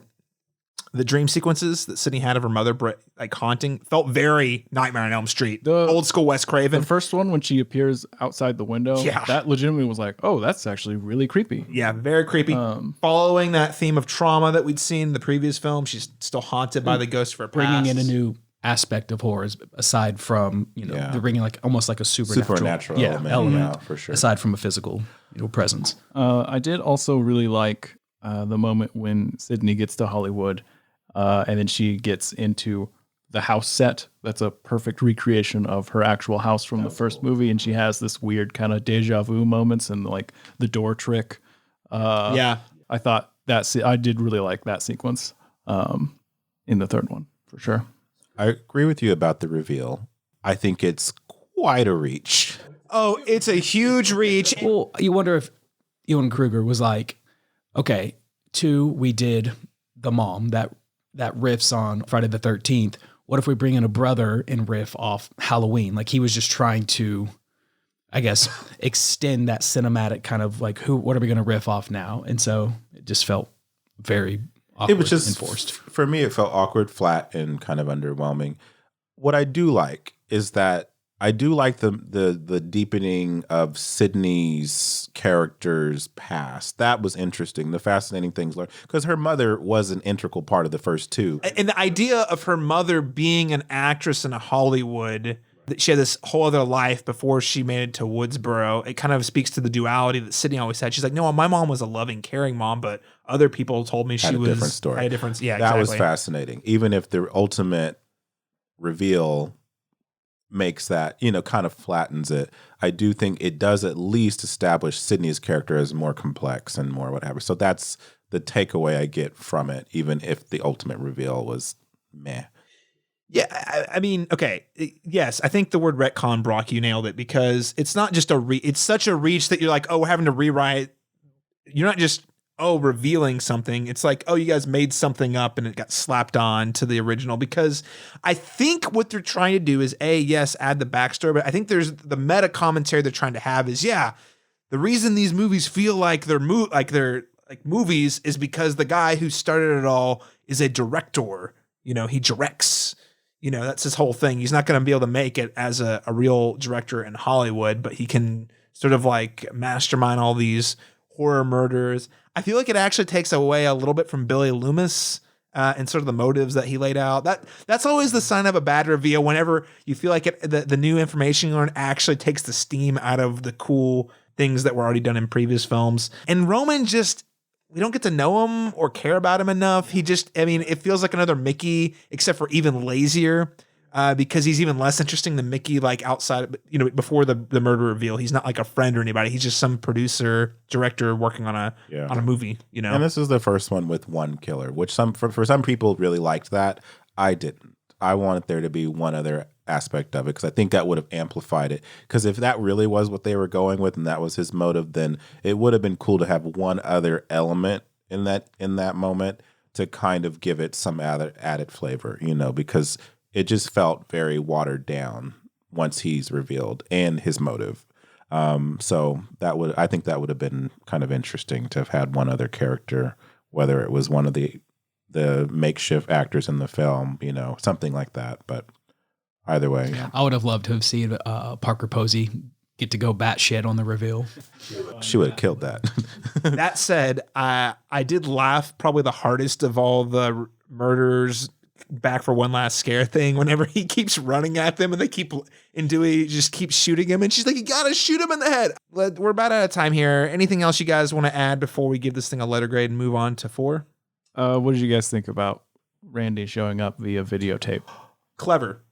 the dream sequences that Sydney had of her mother, like haunting, felt very Nightmare on Elm Street. The old school Wes Craven. The first one, when she appears outside the window, that legitimately was like, oh, that's actually really creepy. Yeah, very creepy. Following that theme of trauma that we'd seen in the previous film, she's still haunted by the ghost of her past. Bringing in a new aspect of horror aside from, you know, they're bringing like almost like a supernatural element for sure. Aside from a physical, you know, presence. I did also really like the moment when Sydney gets to Hollywood and then she gets into the house set. That's a perfect recreation of her actual house from the first movie, and she has this weird kind of deja vu moments and like the door trick. I thought I did really like that sequence in the third one for sure. I agree with you about the reveal. I think it's quite a reach. Oh, it's a huge reach. Well, you wonder if Ewan Kruger was like, okay, 2, we did the mom that riffs on Friday the 13th. What if we bring in a brother and riff off Halloween? Like, he was just trying to, I guess, extend that cinematic kind of like, what are we going to riff off now? And so it just felt very awkward. It was just enforced. For me, it felt awkward, flat, and kind of underwhelming. What I do like is that I do like the deepening of Sydney's character's past. That was interesting. The fascinating things, because her mother was an integral part of the first 2. And the idea of her mother being an actress in Hollywood, that she had this whole other life before she made it to Woodsboro. It kind of speaks to the duality that Sydney always had. She's like, no, my mom was a loving, caring mom, but other people told me she was a different story. Had a different, yeah, that was fascinating. Even if the ultimate reveal makes that, you know, kind of flattens it, I do think it does at least establish Sydney's character as more complex and more whatever. So that's the takeaway I get from it, even if the ultimate reveal was meh. Yeah, I mean, okay, yes, I think the word retcon, Brock, you nailed it, because it's not just it's such a reach that you're like, oh, we're having to rewrite. You're not just, revealing something. It's like, you guys made something up and it got slapped on to the original, because I think what they're trying to do is add the backstory, but I think there's the meta commentary they're trying to have is, the reason these movies feel like they're movies is because the guy who started it all is a director. You know, he directs. You know, that's his whole thing. He's not going to be able to make it as a real director in Hollywood, but he can sort of like mastermind all these horror murders. I feel like it actually takes away a little bit from Billy Loomis and sort of the motives that he laid out. That's always the sign of a bad reveal, whenever you feel like the new information you learn actually takes the steam out of the cool things that were already done in previous films. And Roman just, we don't get to know him or care about him enough. He just, I mean, it feels like another Mickey, except for even lazier. Because he's even less interesting than Mickey, like outside, you know, before the murder reveal. He's not like a friend or anybody. He's just some producer, director working on a movie, you know. And this is the first one with one killer, which for some people really liked that. I didn't. I wanted there to be one other aspect of it because I think that would have amplified it. Because if that really was what they were going with and that was his motive, then it would have been cool to have one other element in that moment to kind of give it some added flavor, you know, because it just felt very watered down once he's revealed and his motive. So I think that would have been kind of interesting to have had one other character, whether it was one of the makeshift actors in the film, you know, something like that. But either way, I would have loved to have seen Parker Posey get to go batshit on the reveal. She would have killed that. That said, I did laugh probably the hardest of all the murderers back for one last scare thing whenever he keeps running at them and Dewey just keeps shooting him and she's like, you gotta shoot him in the head. We're about out of time here. Anything else you guys want to add before we give this thing a letter grade and move on to 4? What did you guys think about Randy showing up via videotape? Clever.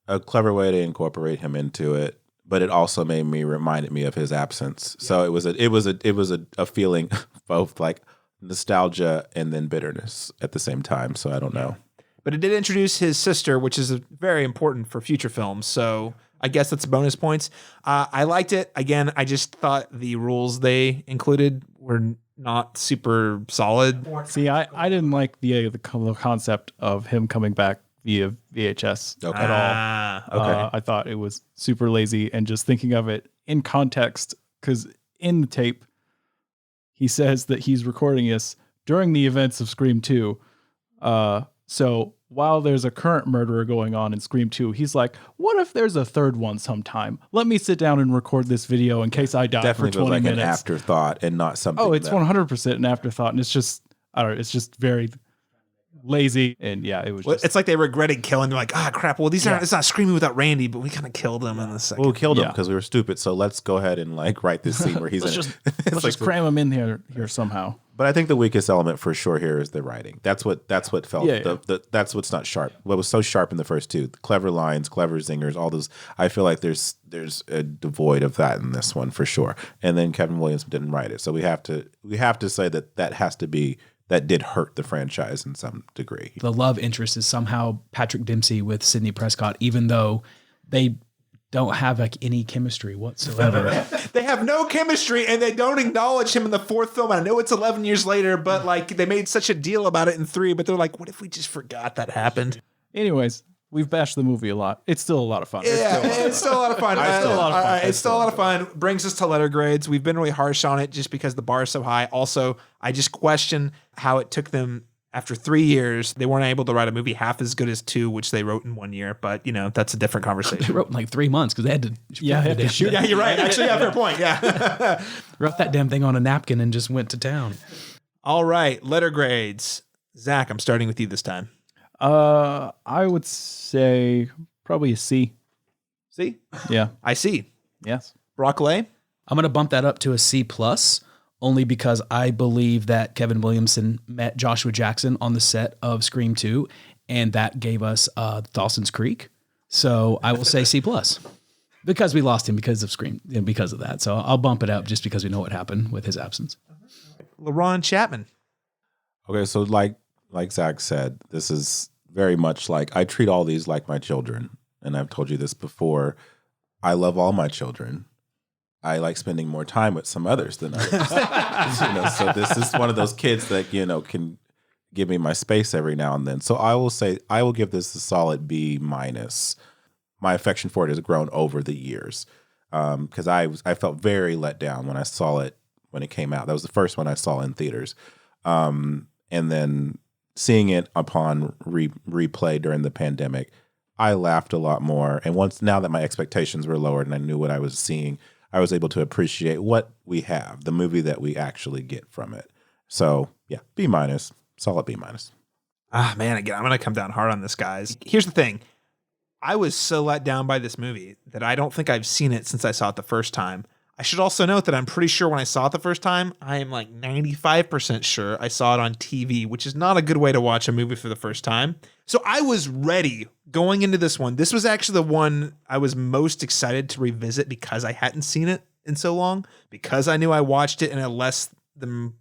A clever way to incorporate him into it, but it also reminded me of his absence. Yeah. So it was a feeling both like nostalgia and then bitterness at the same time. So I don't know. But it did introduce his sister, which is very important for future films. So I guess that's bonus points. I liked it. Again, I just thought the rules they included were not super solid. See, I didn't like the concept of him coming back via VHS at all. Okay. I thought it was super lazy, and just thinking of it in context, because in the tape, he says that he's recording us during the events of Scream 2. So while there's a current murderer going on in Scream 2, he's like, what if there's a third one sometime? Let me sit down and record this video in case I die Definitely for 20 like minutes. An afterthought and not something. Oh, it's 100% an afterthought. And it's just, I don't know, it's just very lazy. And yeah, it was just, it's like they regretted killing. They're like, crap. Well, it's not Screaming Without Randy, but we kind of killed him in the second. Well, we killed him because we were stupid. So let's go ahead and like write this scene where he's let's just cram him in here somehow. But I think the weakest element for sure here is the writing. That's what felt. That's what's not sharp. What was so sharp in the first two, the clever lines, clever zingers, all those. I feel like there's a devoid of that in this one for sure. And then Kevin Williams didn't write it, so we have to say that has to be. That did hurt the franchise in some degree. The love interest is somehow Patrick Dempsey with Sidney Prescott, even though they don't have like any chemistry whatsoever. They have no chemistry and they don't acknowledge him in the fourth film. I know it's 11 years later, but like they made such a deal about it in 3, but they're like, what if we just forgot that happened? Anyways, we've bashed the movie a lot. It's still a lot of fun. It's still a lot of fun. It's still a lot of fun. Brings us to letter grades. We've been really harsh on it just because the bar is so high. Also, I just question how it took them after 3 years. They weren't able to write a movie half as good as 2, which they wrote in 1 year. But you know, that's a different conversation. They wrote in like 3 months because they had to. Shoot. Yeah, you're right. Actually, yeah, fair point. Yeah, wrote that damn thing on a napkin and just went to town. All right, letter grades. Zach, I'm starting with you this time. I would say probably a C. C? Yeah. I see. Yes. Broccoli? I'm going to bump that up to a C+, only because I believe that Kevin Williamson met Joshua Jackson on the set of Scream 2, and that gave us Dawson's Creek. So I will say C+. Because we lost him because of Scream, and because of that. So I'll bump it up just because we know what happened with his absence. LaRon Chapman. Okay, so like Zach said, this is very much like I treat all these like my children. And I've told you this before. I love all my children. I like spending more time with some others than others. So this is one of those kids that, can give me my space every now and then. So I will give this a solid B-. My affection for it has grown over the years. Because I felt very let down when I saw it when it came out. That was the first one I saw in theaters. And then seeing it upon replay during the pandemic, I laughed a lot more. And now that my expectations were lowered and I knew what I was seeing, I was able to appreciate what we have, the movie that we actually get from it. So yeah, B-, solid B-. Man, again, I'm going to come down hard on this, guys. Here's the thing. I was so let down by this movie that I don't think I've seen it since I saw it the first time. I should also note that I'm pretty sure when I saw it the first time, I am like 95% sure I saw it on TV, which is not a good way to watch a movie for the first time. So I was ready going into this one. This was actually the one I was most excited to revisit because I hadn't seen it in so long, because I knew I watched it in a less than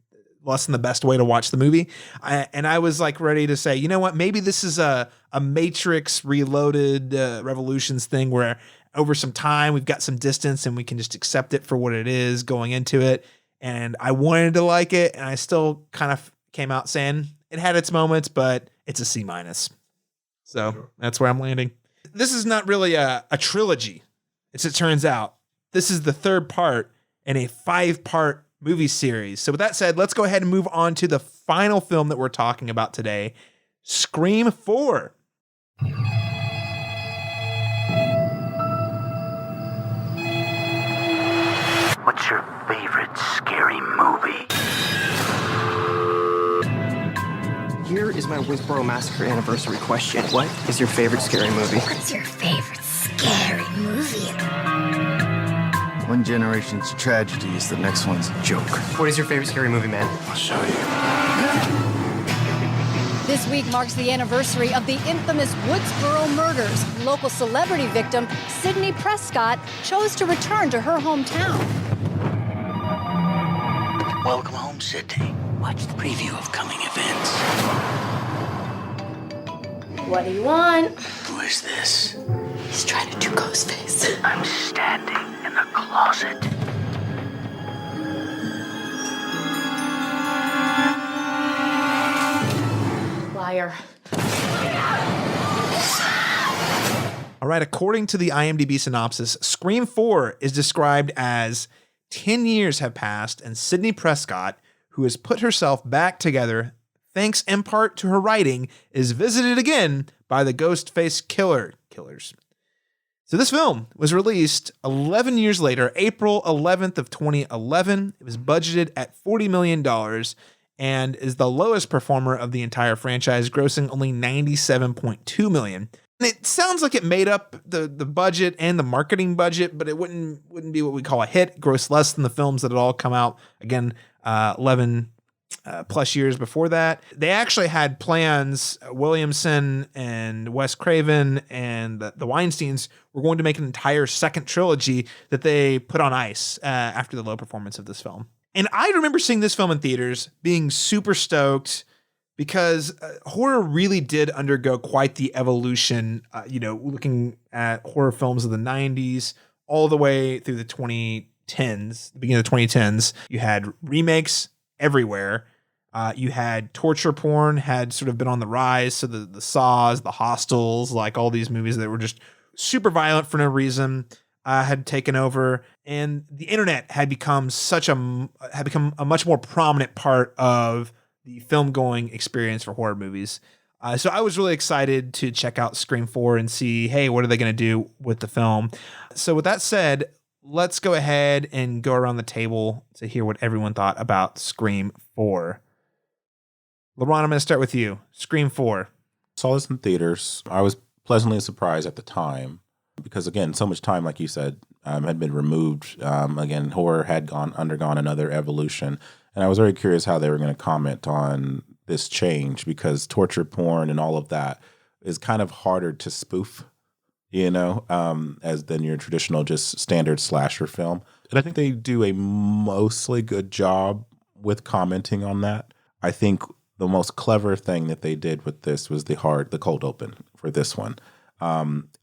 the best way to watch the movie. And I was like ready to say, you know what, maybe this is a Matrix Reloaded Revolutions thing where over some time we've got some distance and we can just accept it for what it is going into it. And I wanted to like it, and I still kind of came out saying it had its moments, but it's a C-. So that's where I'm landing. This is not really a trilogy, as it turns out. This is the third part in a 5-part movie series. So with that said, let's go ahead and move on to the final film that we're talking about today, Scream 4. What's your favorite scary movie? Here is my Woodsboro Massacre anniversary question. What is your favorite scary movie? What's your favorite scary movie? One generation's tragedy is the next one's a joke. What is your favorite scary movie, man? I'll show you. This week marks the anniversary of the infamous Woodsboro murders. Local celebrity victim Sydney Prescott chose to return to her hometown. Welcome home, Sydney. Watch the preview of coming events. What do you want? Who is this? He's trying to do Ghostface. I'm standing in the closet. Liar. All right, according to the IMDb synopsis, Scream 4 is described as 10 years have passed and Sydney Prescott, who has put herself back together thanks in part to her writing, is visited again by the Ghostface killers. So this film was released 11 years later, April 11th of 2011. It was budgeted at $40 million and is the lowest performer of the entire franchise, grossing only $97.2 million. And it sounds like it made up the budget and the marketing budget, but it wouldn't be what we call a hit. It grossed less than the films that had all come out, again, 11 plus years before that. They actually had plans, Williamson and Wes Craven and the Weinsteins were going to make an entire second trilogy that they put on ice after the low performance of this film. And I remember seeing this film in theaters, being super stoked, because horror really did undergo quite the evolution, looking at horror films of the 90s all the way through the 2010s, the beginning of the 2010s. You had remakes everywhere. You had torture porn had sort of been on the rise. So the Saws, the Hostels, like all these movies that were just super violent for no reason, had taken over, and the internet had become a much more prominent part of the film going experience for horror movies. So I was really excited to check out Scream 4 and see, hey, what are they going to do with the film? So with that said, let's go ahead and go around the table to hear what everyone thought about Scream 4. LeBron, I'm going to start with you. Scream 4. Saw this in theaters. I was pleasantly surprised at the time because, again, so much time, like you said, had been removed. Again, horror had undergone another evolution. And I was very curious how they were going to comment on this change because torture porn and all of that is kind of harder to spoof, as than your traditional just standard slasher film. And I think they do a mostly good job with commenting on that. I think the most clever thing that they did with this was the cold open for this one.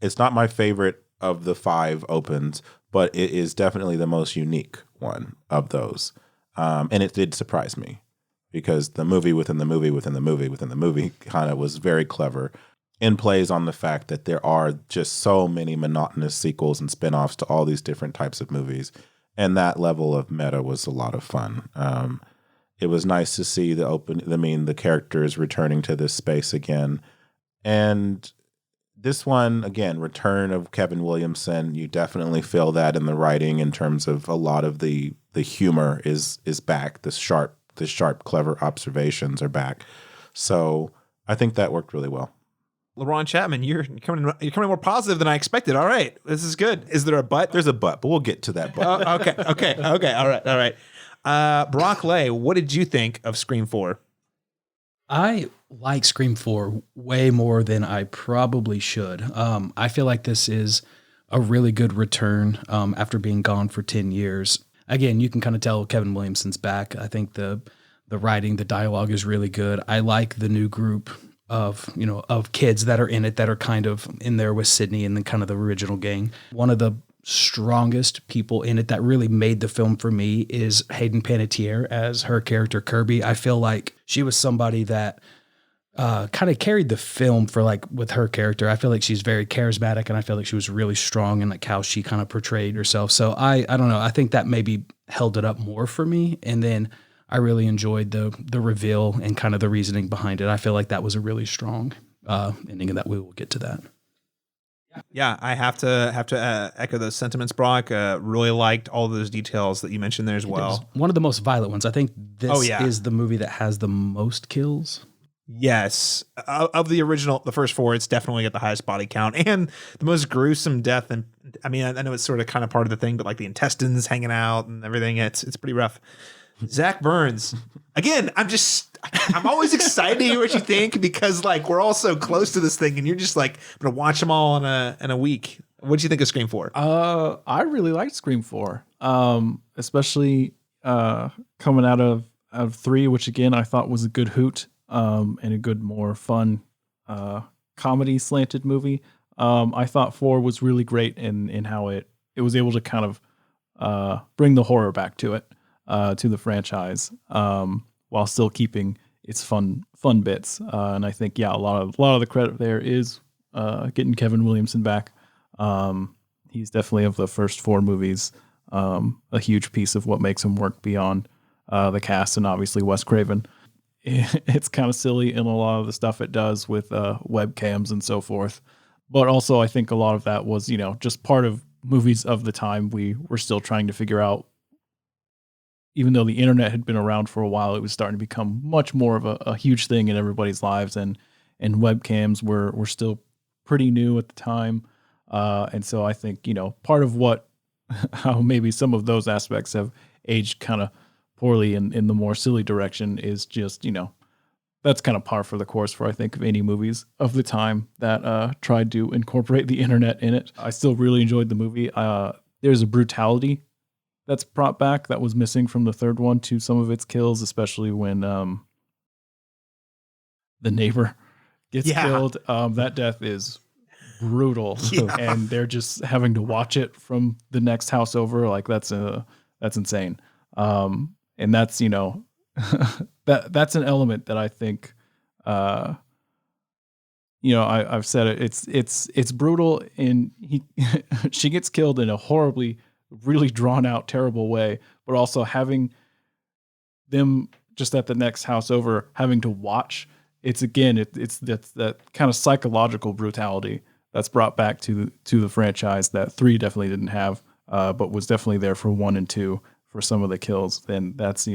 It's not my favorite of the 5 opens, but it is definitely the most unique one of those. And it did surprise me because the movie within the movie within the movie within the movie kind of was very clever and plays on the fact that there are just so many monotonous sequels and spinoffs to all these different types of movies. And that level of meta was a lot of fun. It was nice to see the characters returning to this space again. And this one, again, return of Kevin Williamson, you definitely feel that in the writing in terms of a lot of the humor is back. The sharp, clever observations are back. So I think that worked really well. LeBron Chapman, you're coming more positive than I expected. All right, this is good. Is there a but? There's a but we'll get to that but. Okay. All right. Brock Lay, what did you think of Scream 4? I like Scream 4 way more than I probably should. I feel like this is a really good return after being gone for 10 years. Again, you can kind of tell Kevin Williamson's back. I think the writing, the dialogue is really good. I like the new group of kids that are in it that are kind of in there with Sydney and then kind of the original gang. One of the strongest people in it that really made the film for me is Hayden Panettiere as her character Kirby. I feel like she was somebody that kind of carried the film for like with her character. I feel like she's very charismatic and I feel like she was really strong in like how she kind of portrayed herself. So I don't know. I think that maybe held it up more for me. And then I really enjoyed the reveal and kind of the reasoning behind it. I feel like that was a really strong ending, and that we will get to that. Yeah, I have to echo those sentiments, Brock. Really liked all those details that you mentioned there as well. One of the most violent ones. I think this is the movie that has the most kills. Yes, of the original, the first 4, it's definitely got the highest body count and the most gruesome death. And I mean, I know it's sort of kind of part of the thing, but like the intestines hanging out and everything, it's pretty rough. Zach Burns, again, I'm always excited to hear what you think because like we're all so close to this thing, and you're just like, I'm gonna watch them all in a week. What do you think of Scream 4? I really liked Scream 4, especially coming out of 3, which again I thought was a good hoot and a good, more fun comedy slanted movie. I thought 4 was really great in how it was able to kind of bring the horror back to it. To the franchise, while still keeping its fun bits, and I think a lot of the credit there is getting Kevin Williamson back. He's definitely, of the first 4 movies, a huge piece of what makes him work beyond the cast, and obviously Wes Craven. It's kind of silly in a lot of the stuff it does with webcams and so forth, but also I think a lot of that was just part of movies of the time. We were still trying to figure out. Even though the internet had been around for a while, it was starting to become much more of a huge thing in everybody's lives, and webcams were still pretty new at the time. And so I think, part of how maybe some of those aspects have aged kind of poorly in the more silly direction is just, that's kind of par for the course for, I think, any movies of the time that tried to incorporate the internet in it. I still really enjoyed the movie. There's a brutality that's brought back that was missing from the third one to some of its kills, especially when the neighbor gets killed. That death is brutal, and they're just having to watch it from the next house over. Like that's insane. And that's that's an element that I think I've said it. It's brutal, and she gets killed in a horribly, really drawn out, terrible way, but also having them just at the next house over having to watch. It's that kind of psychological brutality that's brought back to the franchise that 3 definitely didn't have, but was definitely there for 1 and 2 for some of the kills. Then that's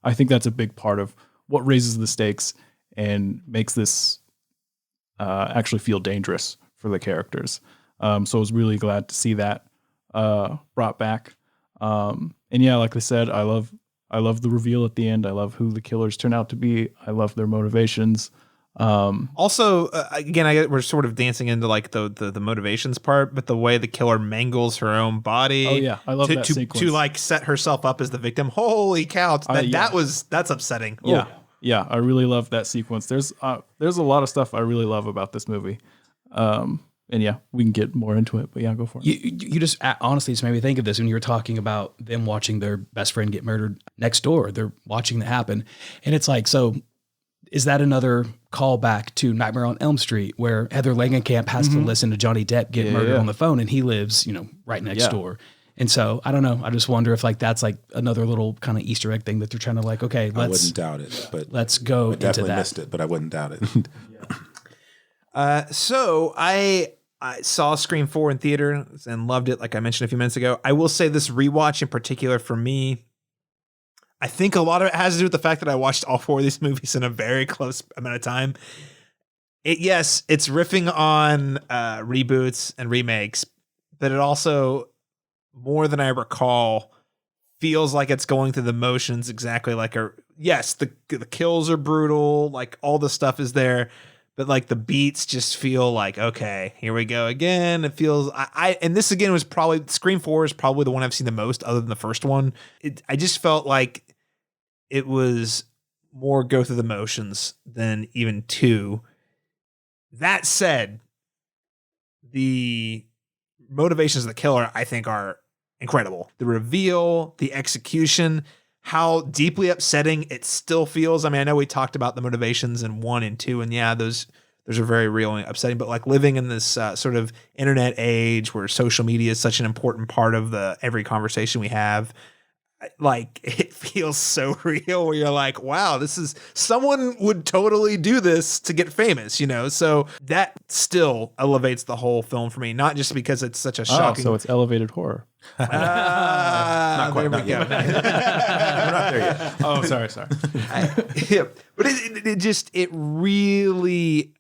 I think that's a big part of what raises the stakes and makes this actually feel dangerous for the characters. So I was really glad to see that brought back. And like I said, I love the reveal at the end. I love who the killers turn out to be. I love their motivations. Also, again, we're sort of dancing into like the motivations part, but the way the killer mangles her own body. Oh yeah, I love that sequence. To like set herself up as the victim. Holy cow! That's upsetting. Yeah. Ooh. Yeah, I really love that sequence. There's a lot of stuff I really love about this movie. And we can get more into it, but go for it. You just honestly just made me think of this when you were talking about them watching their best friend get murdered next door. They're watching that happen. And it's like, so is that another callback to Nightmare on Elm Street where Heather Langenkamp has to listen to Johnny Depp get murdered on the phone, and he lives, right next door. And so I don't know. I just wonder if like that's like another little kind of Easter egg thing that they're trying to like, okay, I wouldn't doubt it, but let's go I definitely into that. missed it, but I wouldn't doubt it. So I saw Scream 4 in theater and loved it, like I mentioned a few minutes ago. I will say this rewatch in particular for me, I think a lot of it has to do with the fact that I watched all 4 of these movies in a very close amount of time. Yes, it's riffing on reboots and remakes, but it also, more than I recall, feels like it's going through the motions exactly like the kills are brutal, like all the stuff is there, but like the beats just feel like, okay, here we go again. It feels and this again was probably Scream 4 is probably the one I've seen the most other than the first one. I just felt like it was more go through the motions than even 2. That said, the motivations of the killer, I think, are incredible. The reveal, the execution, how deeply upsetting it still feels. I mean, I know we talked about the motivations in 1 and 2, and yeah, those are very real and upsetting. But like living in this sort of internet age where social media is such an important part of every conversation we have, like it feels so real where you're like, wow, this is someone would totally do this to get famous, so that still elevates the whole film for me, not just because it's such a shocking. So it's elevated horror. Not quite. There we go. We're not there yet. Oh, sorry. But it really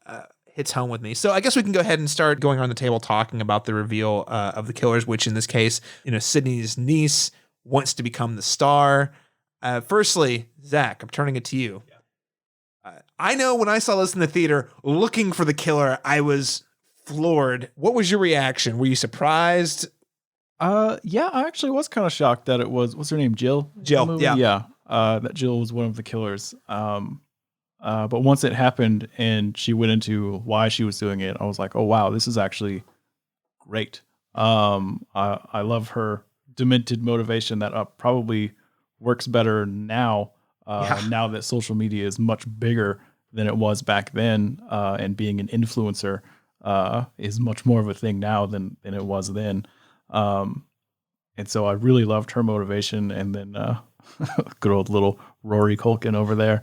hits home with me. So I guess we can go ahead and start going around the table talking about the reveal of the killers, which in this case, Sydney's niece wants to become the star. Firstly, Zach, I'm turning it to you. I know when I saw this in the theater looking for the killer, I was floored. What was your reaction? Were you surprised? Yeah, I actually was kind of shocked that it was, what's her name? Jill? Jill, yeah. Yeah, that Jill was one of the killers. But once it happened and she went into why she was doing it, I was like, oh, wow, this is actually great. I love her demented motivation that probably works better now. Now that social media is much bigger than it was back then, and being an influencer is much more of a thing now than it was then. And so I really loved her motivation. And then good old little Rory Culkin over there.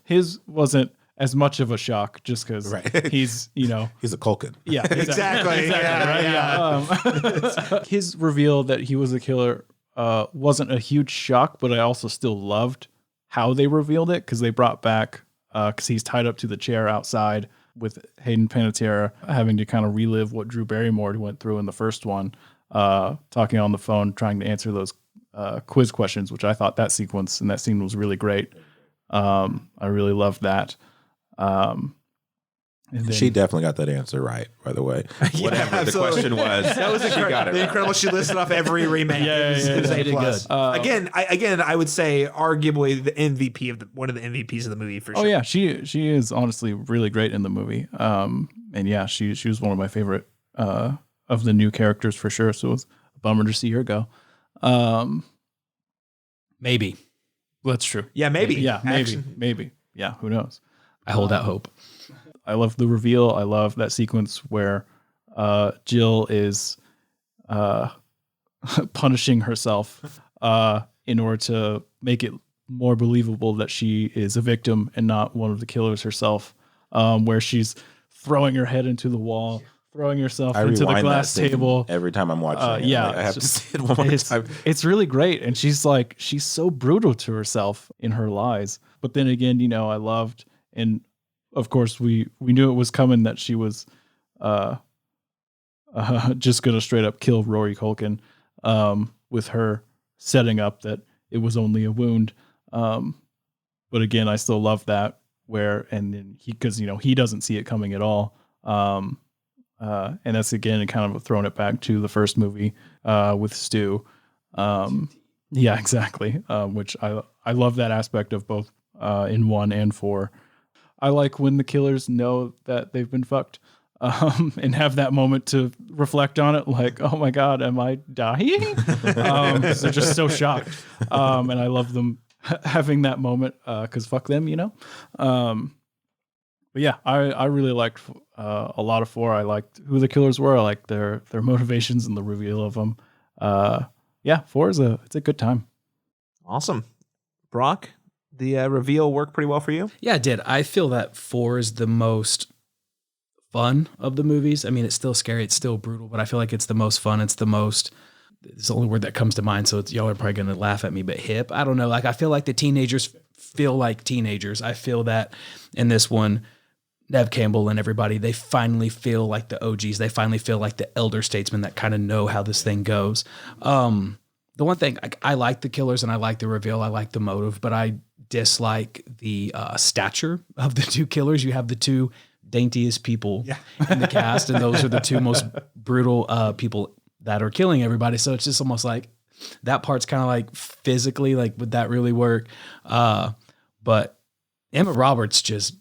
His wasn't as much of a shock just because he's, he's a Culkin. Yeah, exactly. Yeah. His reveal that he was a killer wasn't a huge shock, but I also still loved how they revealed it because they brought back, because he's tied up to the chair outside with Hayden Panettiere having to kind of relive what Drew Barrymore went through in the first one, talking on the phone, trying to answer those quiz questions, which I thought that sequence and that scene was really great. I really loved that. And then, she definitely got that answer right, by the way. Whatever the question was, that was incredible. Incredible. She listed off every remake. It was A+. Again, I would say arguably the MVP of one of the MVPs of the movie for sure. Oh yeah, she is honestly really great in the movie. And yeah, she was one of my favorite of the new characters for sure. So it was a bummer to see her go. Maybe. That's true. Yeah, maybe. Yeah, maybe. Yeah, who knows? I hold out hope. I love the reveal. I love that sequence where Jill is punishing herself in order to make it more believable that she is a victim and not one of the killers herself, where she's throwing her head into the wall, throwing herself into the glass table. Every time I'm watching it, I have to see it one more time. It's really great. And she's so brutal to herself in her lies. But then again, I loved, and of course we knew it was coming, that she was just going to straight up kill Rory Culkin, with her setting up that it was only a wound. But again, I still love that and then because he doesn't see it coming at all. And that's again kind of throwing it back to the first movie with Stu. Yeah, exactly. Which I love that aspect of both in 1 and 4. I like when the killers know that they've been fucked, and have that moment to reflect on it. Like, oh my God, am I dying? They're just so shocked. And I love them having that moment because fuck them, But yeah, I really liked a lot of 4. I liked who the killers were. I liked their motivations and the reveal of them. Yeah, 4 it's a good time. Awesome. Brock, the reveal worked pretty well for you? Yeah, it did. I feel that 4 is the most fun of the movies. I mean, it's still scary, it's still brutal, but I feel like it's the most fun. It's the only word that comes to mind, so y'all are probably going to laugh at me, but hip. I don't know. Like, I feel like the teenagers feel like teenagers. I feel that in this one, Nev Campbell and everybody, they finally feel like the OGs. They finally feel like the elder statesmen that kind of know how this thing goes. The one thing, I like the killers and I like the reveal. I like the motive, but I dislike the stature of the two killers. You have the two daintiest people in the cast, and those are the two most brutal people that are killing everybody. So it's just almost like that part's kind of like physically, like, would that really work? But Emma Roberts just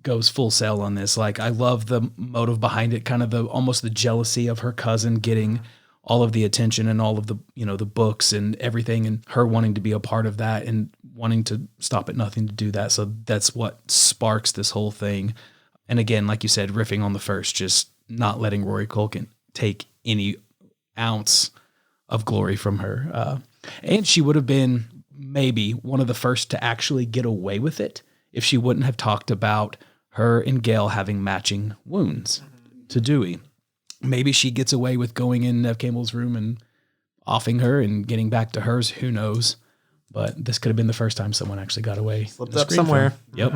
goes full sail on this. Like, I love the motive behind it, kind of almost the jealousy of her cousin getting all of the attention and all of the, the books and everything, and her wanting to be a part of that and wanting to stop at nothing to do that. So that's what sparks this whole thing. And again, like you said, riffing on the first, just not letting Rory Culkin take any ounce of glory from her. And she would have been maybe one of the first to actually get away with it if she wouldn't have talked about her and Gail having matching wounds to Dewey. Maybe she gets away with going in Nev Campbell's room and offing her and getting back to hers. Who knows? But this could have been the first time someone actually got away. Slipped up somewhere. Yep.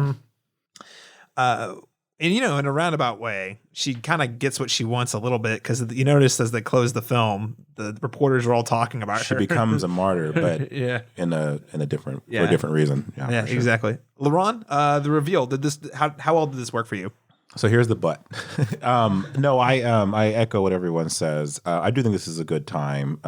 And, in a roundabout way, she kind of gets what she wants a little bit, because you notice as they close the film, the reporters are all talking about her. She becomes a martyr, but yeah, in a different for a different reason. Yeah, sure. exactly. LaRon, the reveal, how well did this work for you? So here's the but. No, I echo what everyone says. I do think this is a good time.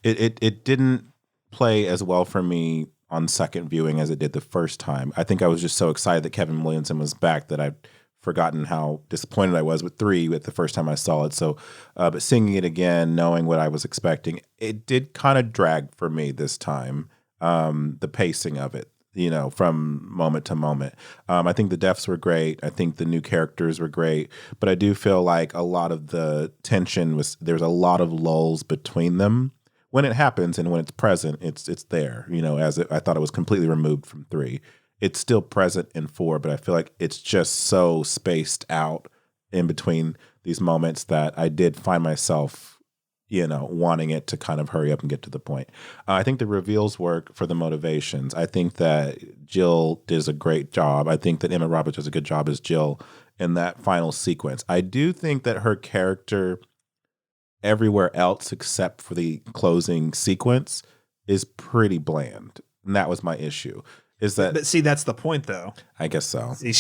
It didn't play as well for me on second viewing as it did the first time. I think I was just so excited that Kevin Williamson was back that I'd forgotten how disappointed I was with 3 at the first time I saw it. So, but seeing it again, knowing what I was expecting, it did kind of drag for me this time. The pacing of it, from moment to moment. I think the deaths were great. I think the new characters were great, but I do feel like a lot of the tension there's a lot of lulls between them. When it happens and when it's present, it's there. I thought it was completely removed from 3. It's still present in 4, but I feel like it's just so spaced out in between these moments that I did find myself, wanting it to kind of hurry up and get to the point. I think the reveals work for the motivations. I think that Jill does a great job. I think that Emma Roberts does a good job as Jill in that final sequence. I do think that her character everywhere else except for the closing sequence is pretty bland. And that was my issue. But see, that's the point, though. I guess so. See,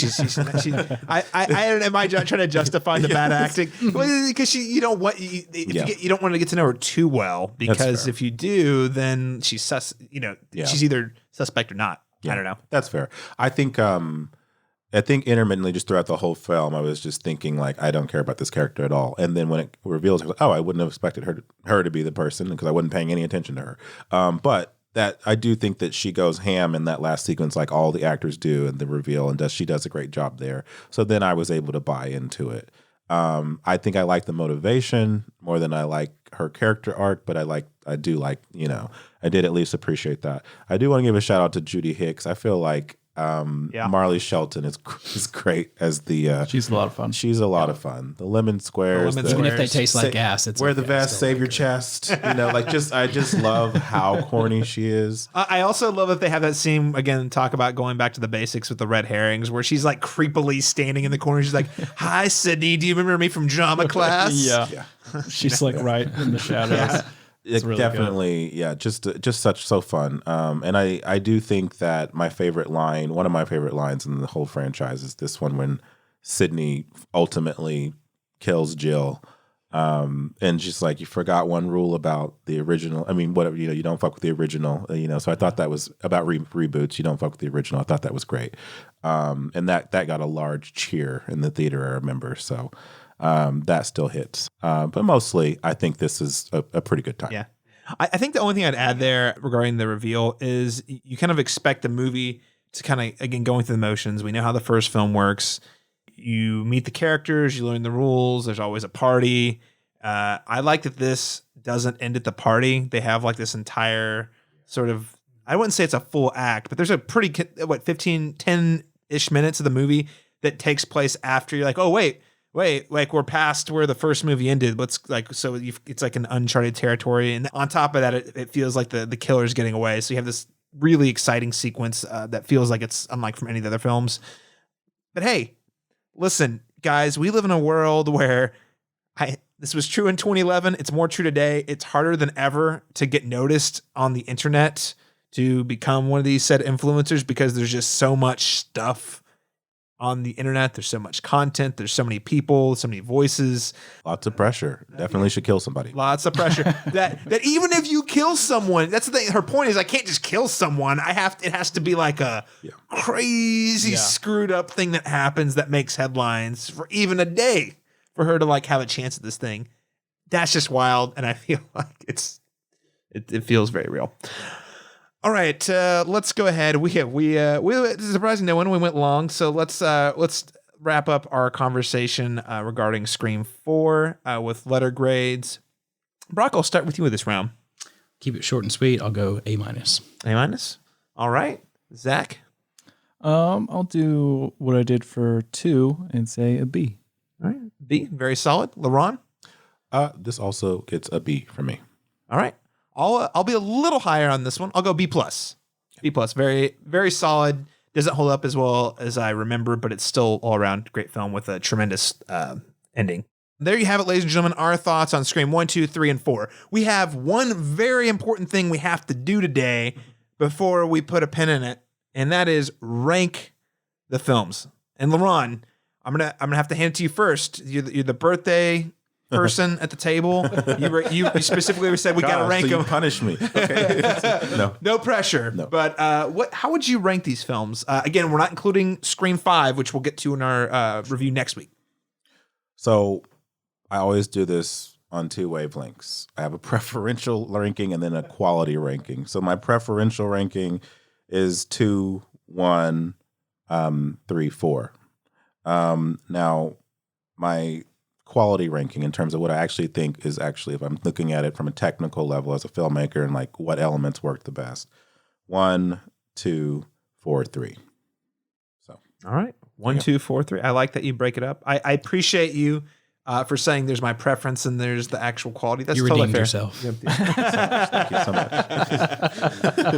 am I trying to justify the bad acting? Because you don't want you don't want to get to know her too well, because if you do, then she's she's either suspect or not. I don't know. That's fair. I think intermittently, just throughout the whole film, I was just thinking, like, I don't care about this character at all. And then when it reveals, I was like, I wouldn't have expected her to be the person, because I wasn't paying any attention to her. But that I do think that she goes ham in that last sequence, like all the actors do in the reveal, and she does a great job there. So then I was able to buy into it. I think I like the motivation more than I like her character arc, but I do like, I did at least appreciate that. I do want to give a shout out to Judy Hicks. I feel like Marley Shelton is great as the she's a lot of fun. She's a lot of fun. The lemon squares, even if they taste like gas, it's wear the vest, save your chest. I just love how corny she is. I also love that they have that scene again. Talk about going back to the basics with the red herrings, where she's like creepily standing in the corner. She's like, "Hi, Sydney, do you remember me from drama class?" Yeah. She's like right in the shadows. It's really definitely good. Just so fun. And I do think that one of my favorite lines in the whole franchise is this one when Sydney ultimately kills Jill. And she's like, you forgot one rule about the original. I mean, whatever, you don't fuck with the original, so I thought that was about reboots. You don't fuck with the original. I thought that was great. And that got a large cheer in the theater, I remember. So that still hits. But mostly, I think this is a pretty good time. Yeah. I think the only thing I'd add there regarding the reveal is you kind of expect the movie to kind of, again, going through the motions. We know how the first film works. You meet the characters, you learn the rules. There's always a party. I like that this doesn't end at the party. They have like this entire sort of, I wouldn't say it's a full act, but there's a pretty, 10-ish minutes of the movie that takes place after you're like, oh, wait, like we're past where the first movie ended. It's like an uncharted territory. And on top of that, it feels like the killer's getting away. So you have this really exciting sequence that feels like it's unlike from any of the other films. But hey, listen, guys, we live in a world where this was true in 2011. It's more true today. It's harder than ever to get noticed on the internet, to become one of these said influencers, because there's just so much stuff on the internet. There's so much content. There's so many people, so many voices. Lots of pressure. Definitely should kill somebody. Lots of pressure. that even if you kill someone, that's the thing. Her point is, I can't just kill someone. It has to be like a crazy screwed up thing that happens that makes headlines for even a day for her to like have a chance at this thing. That's just wild. And I feel like it feels very real. All right, let's go ahead. We surprising no one. We went long, so let's wrap up our conversation regarding Scream 4 with letter grades. Brock, I'll start with you with this round. Keep it short and sweet. I'll go A-. A-? All right, Zach. I'll do what I did for 2 and say a B. All right, B, very solid. LaRon? This also gets a B for me. All right. I'll be a little higher on this one. I'll go B+. B+, very, very solid. Doesn't hold up as well as I remember, but it's still all around great film with a tremendous ending. There you have it, ladies and gentlemen, our thoughts on Scream 1, 2, 3, and 4. We have one very important thing we have to do today before we put a pin in it, and that is rank the films. And LaRon, I'm gonna have to hand it to you first. You're the birthday person at the table. You specifically said we got to rank so them. You punish me. Okay. No pressure. No. But how would you rank these films? Again, we're not including Scream 5, which we'll get to in our review next week. So I always do this on 2 wavelengths. I have a preferential ranking and then a quality ranking. So my preferential ranking is 2, 1, 3, 4. Now my quality ranking in terms of what I actually think is actually, if I'm looking at it from a technical level as a filmmaker and like what elements work the best. 1, 2, 4, 3. So, all right. 1, 2, 4, 3. I like that you break it up. I appreciate you for saying there's my preference and there's the actual quality. That's totally redeemed fair. Yourself. Thank you so much.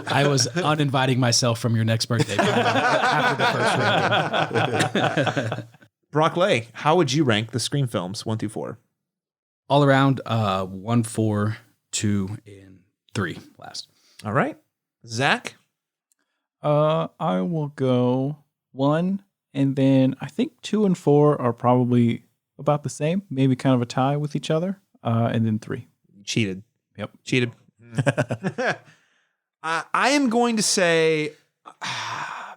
I was uninviting myself from your next birthday after the first ranking. Brock Lay, how would you rank the Scream films 1 through 4? All around 1, 4, 2, and 3 last. All right. Zach? I will go 1, and then I think 2 and 4 are probably about the same, maybe kind of a tie with each other, and then 3. Cheated. Yep. Cheated. I am going to say...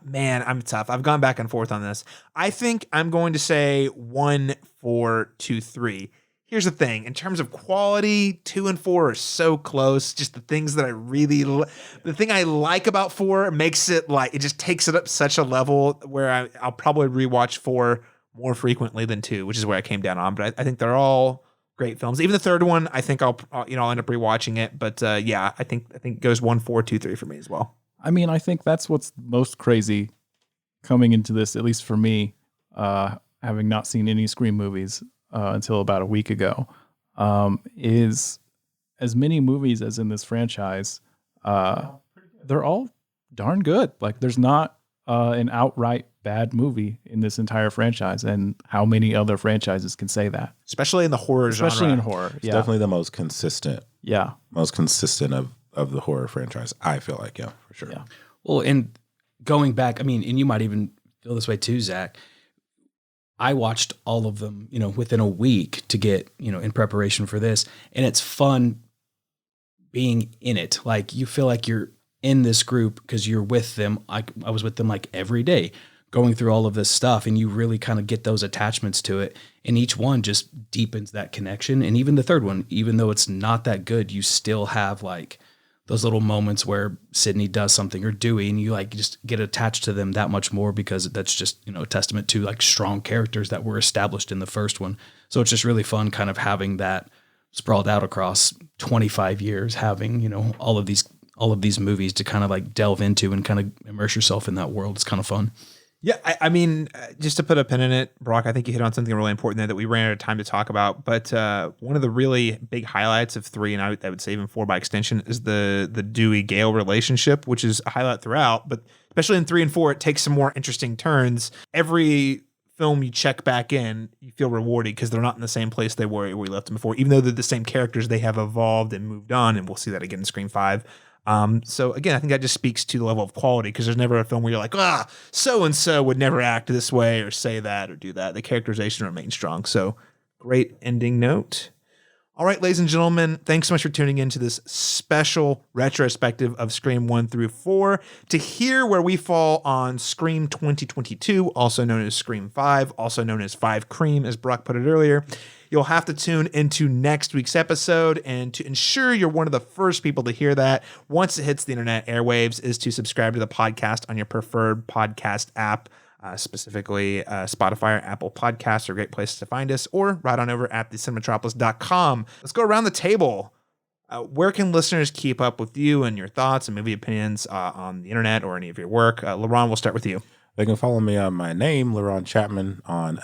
Man, I'm tough. I've gone back and forth on this. I think I'm going to say 1, 4, 2, 3. Here's the thing. In terms of quality, 2 and 4 are so close. Just the things that I really... the thing I like about 4 makes it like... It just takes it up such a level where I'll probably rewatch 4 more frequently than 2, which is where I came down on. But I think they're all great films. Even the third one, I think I'll end up rewatching it. But yeah, I think it goes 1, 4, 2, 3 for me as well. I mean, I think that's what's most crazy coming into this, at least for me, having not seen any Scream movies until about a week ago, is as many movies as in this franchise, they're all darn good. Like, there's not an outright bad movie in this entire franchise, and how many other franchises can say that? Especially in the horror genre. Especially in horror, It's definitely the most consistent. Yeah. Most consistent of the horror franchise, I feel like, yeah, for sure. Yeah. Well, and going back, I mean, and you might even feel this way too, Zach. I watched all of them, within a week to get, in preparation for this. And it's fun being in it. Like, you feel like you're in this group because you're with them. I was with them like every day going through all of this stuff, and you really kind of get those attachments to it. And each one just deepens that connection. And even the third one, even though it's not that good, you still have like those little moments where Sydney does something, or Dewey, and you like just get attached to them that much more, because that's just, a testament to like strong characters that were established in the first one. So it's just really fun kind of having that sprawled out across 25 years, having, all of these movies to kind of like delve into and kind of immerse yourself in that world. It's kind of fun. Yeah, I mean, just to put a pin in it, Brock, I think you hit on something really important there that we ran out of time to talk about. But one of the really big highlights of 3, and I would say even 4 by extension, is the Dewey-Gale relationship, which is a highlight throughout. But especially in 3 and 4, it takes some more interesting turns. Every film you check back in, you feel rewarded because they're not in the same place they were where we left them before. Even though they're the same characters, they have evolved and moved on, and we'll see that again in Scream 5. So again, I think that just speaks to the level of quality because there's never a film where you're like, so-and-so would never act this way or say that or do that. The characterization remains strong. So great ending note. All right, ladies and gentlemen, thanks so much for tuning in to this special retrospective of Scream 1 through 4. To hear where we fall on Scream 2022, also known as Scream 5, also known as 5 Cream, as Brock put it earlier, you'll have to tune into next week's episode. And to ensure you're one of the first people to hear that once it hits the internet airwaves is to subscribe to the podcast on your preferred podcast app. Specifically Spotify or Apple Podcasts are great places to find us, or right on over at thecinemetropolis.com. Let's go around the table. Where can listeners keep up with you and your thoughts and movie opinions on the internet or any of your work? LaRon, we'll start with you. They can follow me on my name, LaRon Chapman, on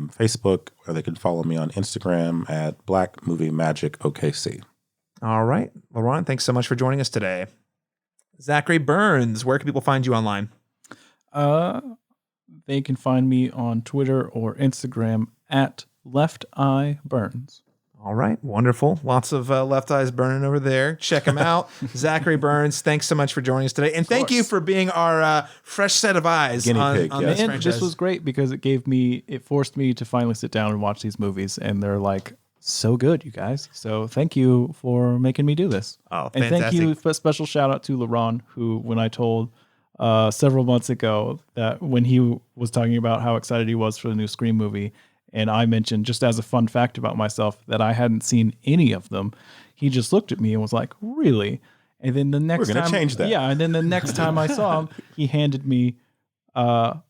Facebook, or they can follow me on Instagram at Black Movie Magic OKC. All right. LaRon, thanks so much for joining us today. Zachary Burns, where can people find you online? They can find me on Twitter or Instagram at Left Eye Burns. All right. Wonderful. Lots of left eyes burning over there. Check him out. Zachary Burns, thanks so much for joining us today. And thank you for being our fresh set of eyes Guinea on pig, this yes. And franchise. this was great because it forced me to finally sit down and watch these movies, and they're like so good, you guys. So thank you for making me do this. Oh, and fantastic. thank you, special shout out to LaRon, who, when I told several months ago that when he was talking about how excited he was for the new Scream movie, and I mentioned, just as a fun fact about myself, that I hadn't seen any of them, he just looked at me and was like, really? And then the next We're going to change that. Yeah, and then the next time I saw him, he handed me all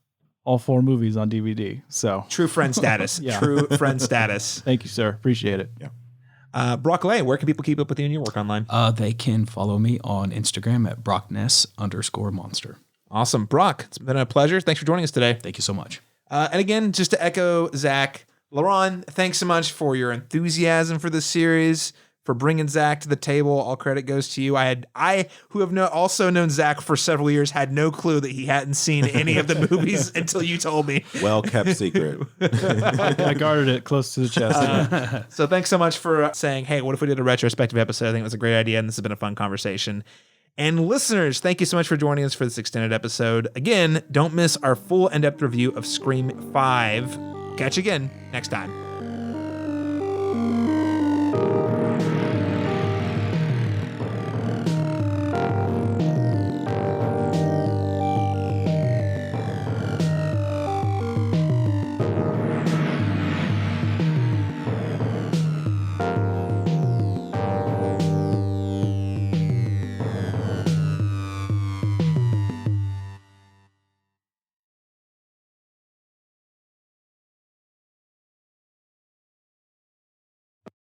4 movies on DVD. So True friend status. Yeah. True friend status. Thank you, sir. Appreciate it. Yeah. Brock Lay, where can people keep up with you and your work online? They can follow me on Instagram at brockness_monster. Awesome. Brock, it's been a pleasure. Thanks for joining us today. Thank you so much. And again, just to echo Zach, LaRon, thanks so much for your enthusiasm for this series, for bringing Zach to the table. All credit goes to you. I who have also known Zach for several years, had no clue that he hadn't seen any of the movies until you told me. Well kept secret. I guarded it close to the chest. So thanks so much for saying, hey, what if we did a retrospective episode? I think it was a great idea, and this has been a fun conversation. And listeners, thank you so much for joining us for this extended episode. Again, don't miss our full in-depth review of Scream 5. Catch you again next time.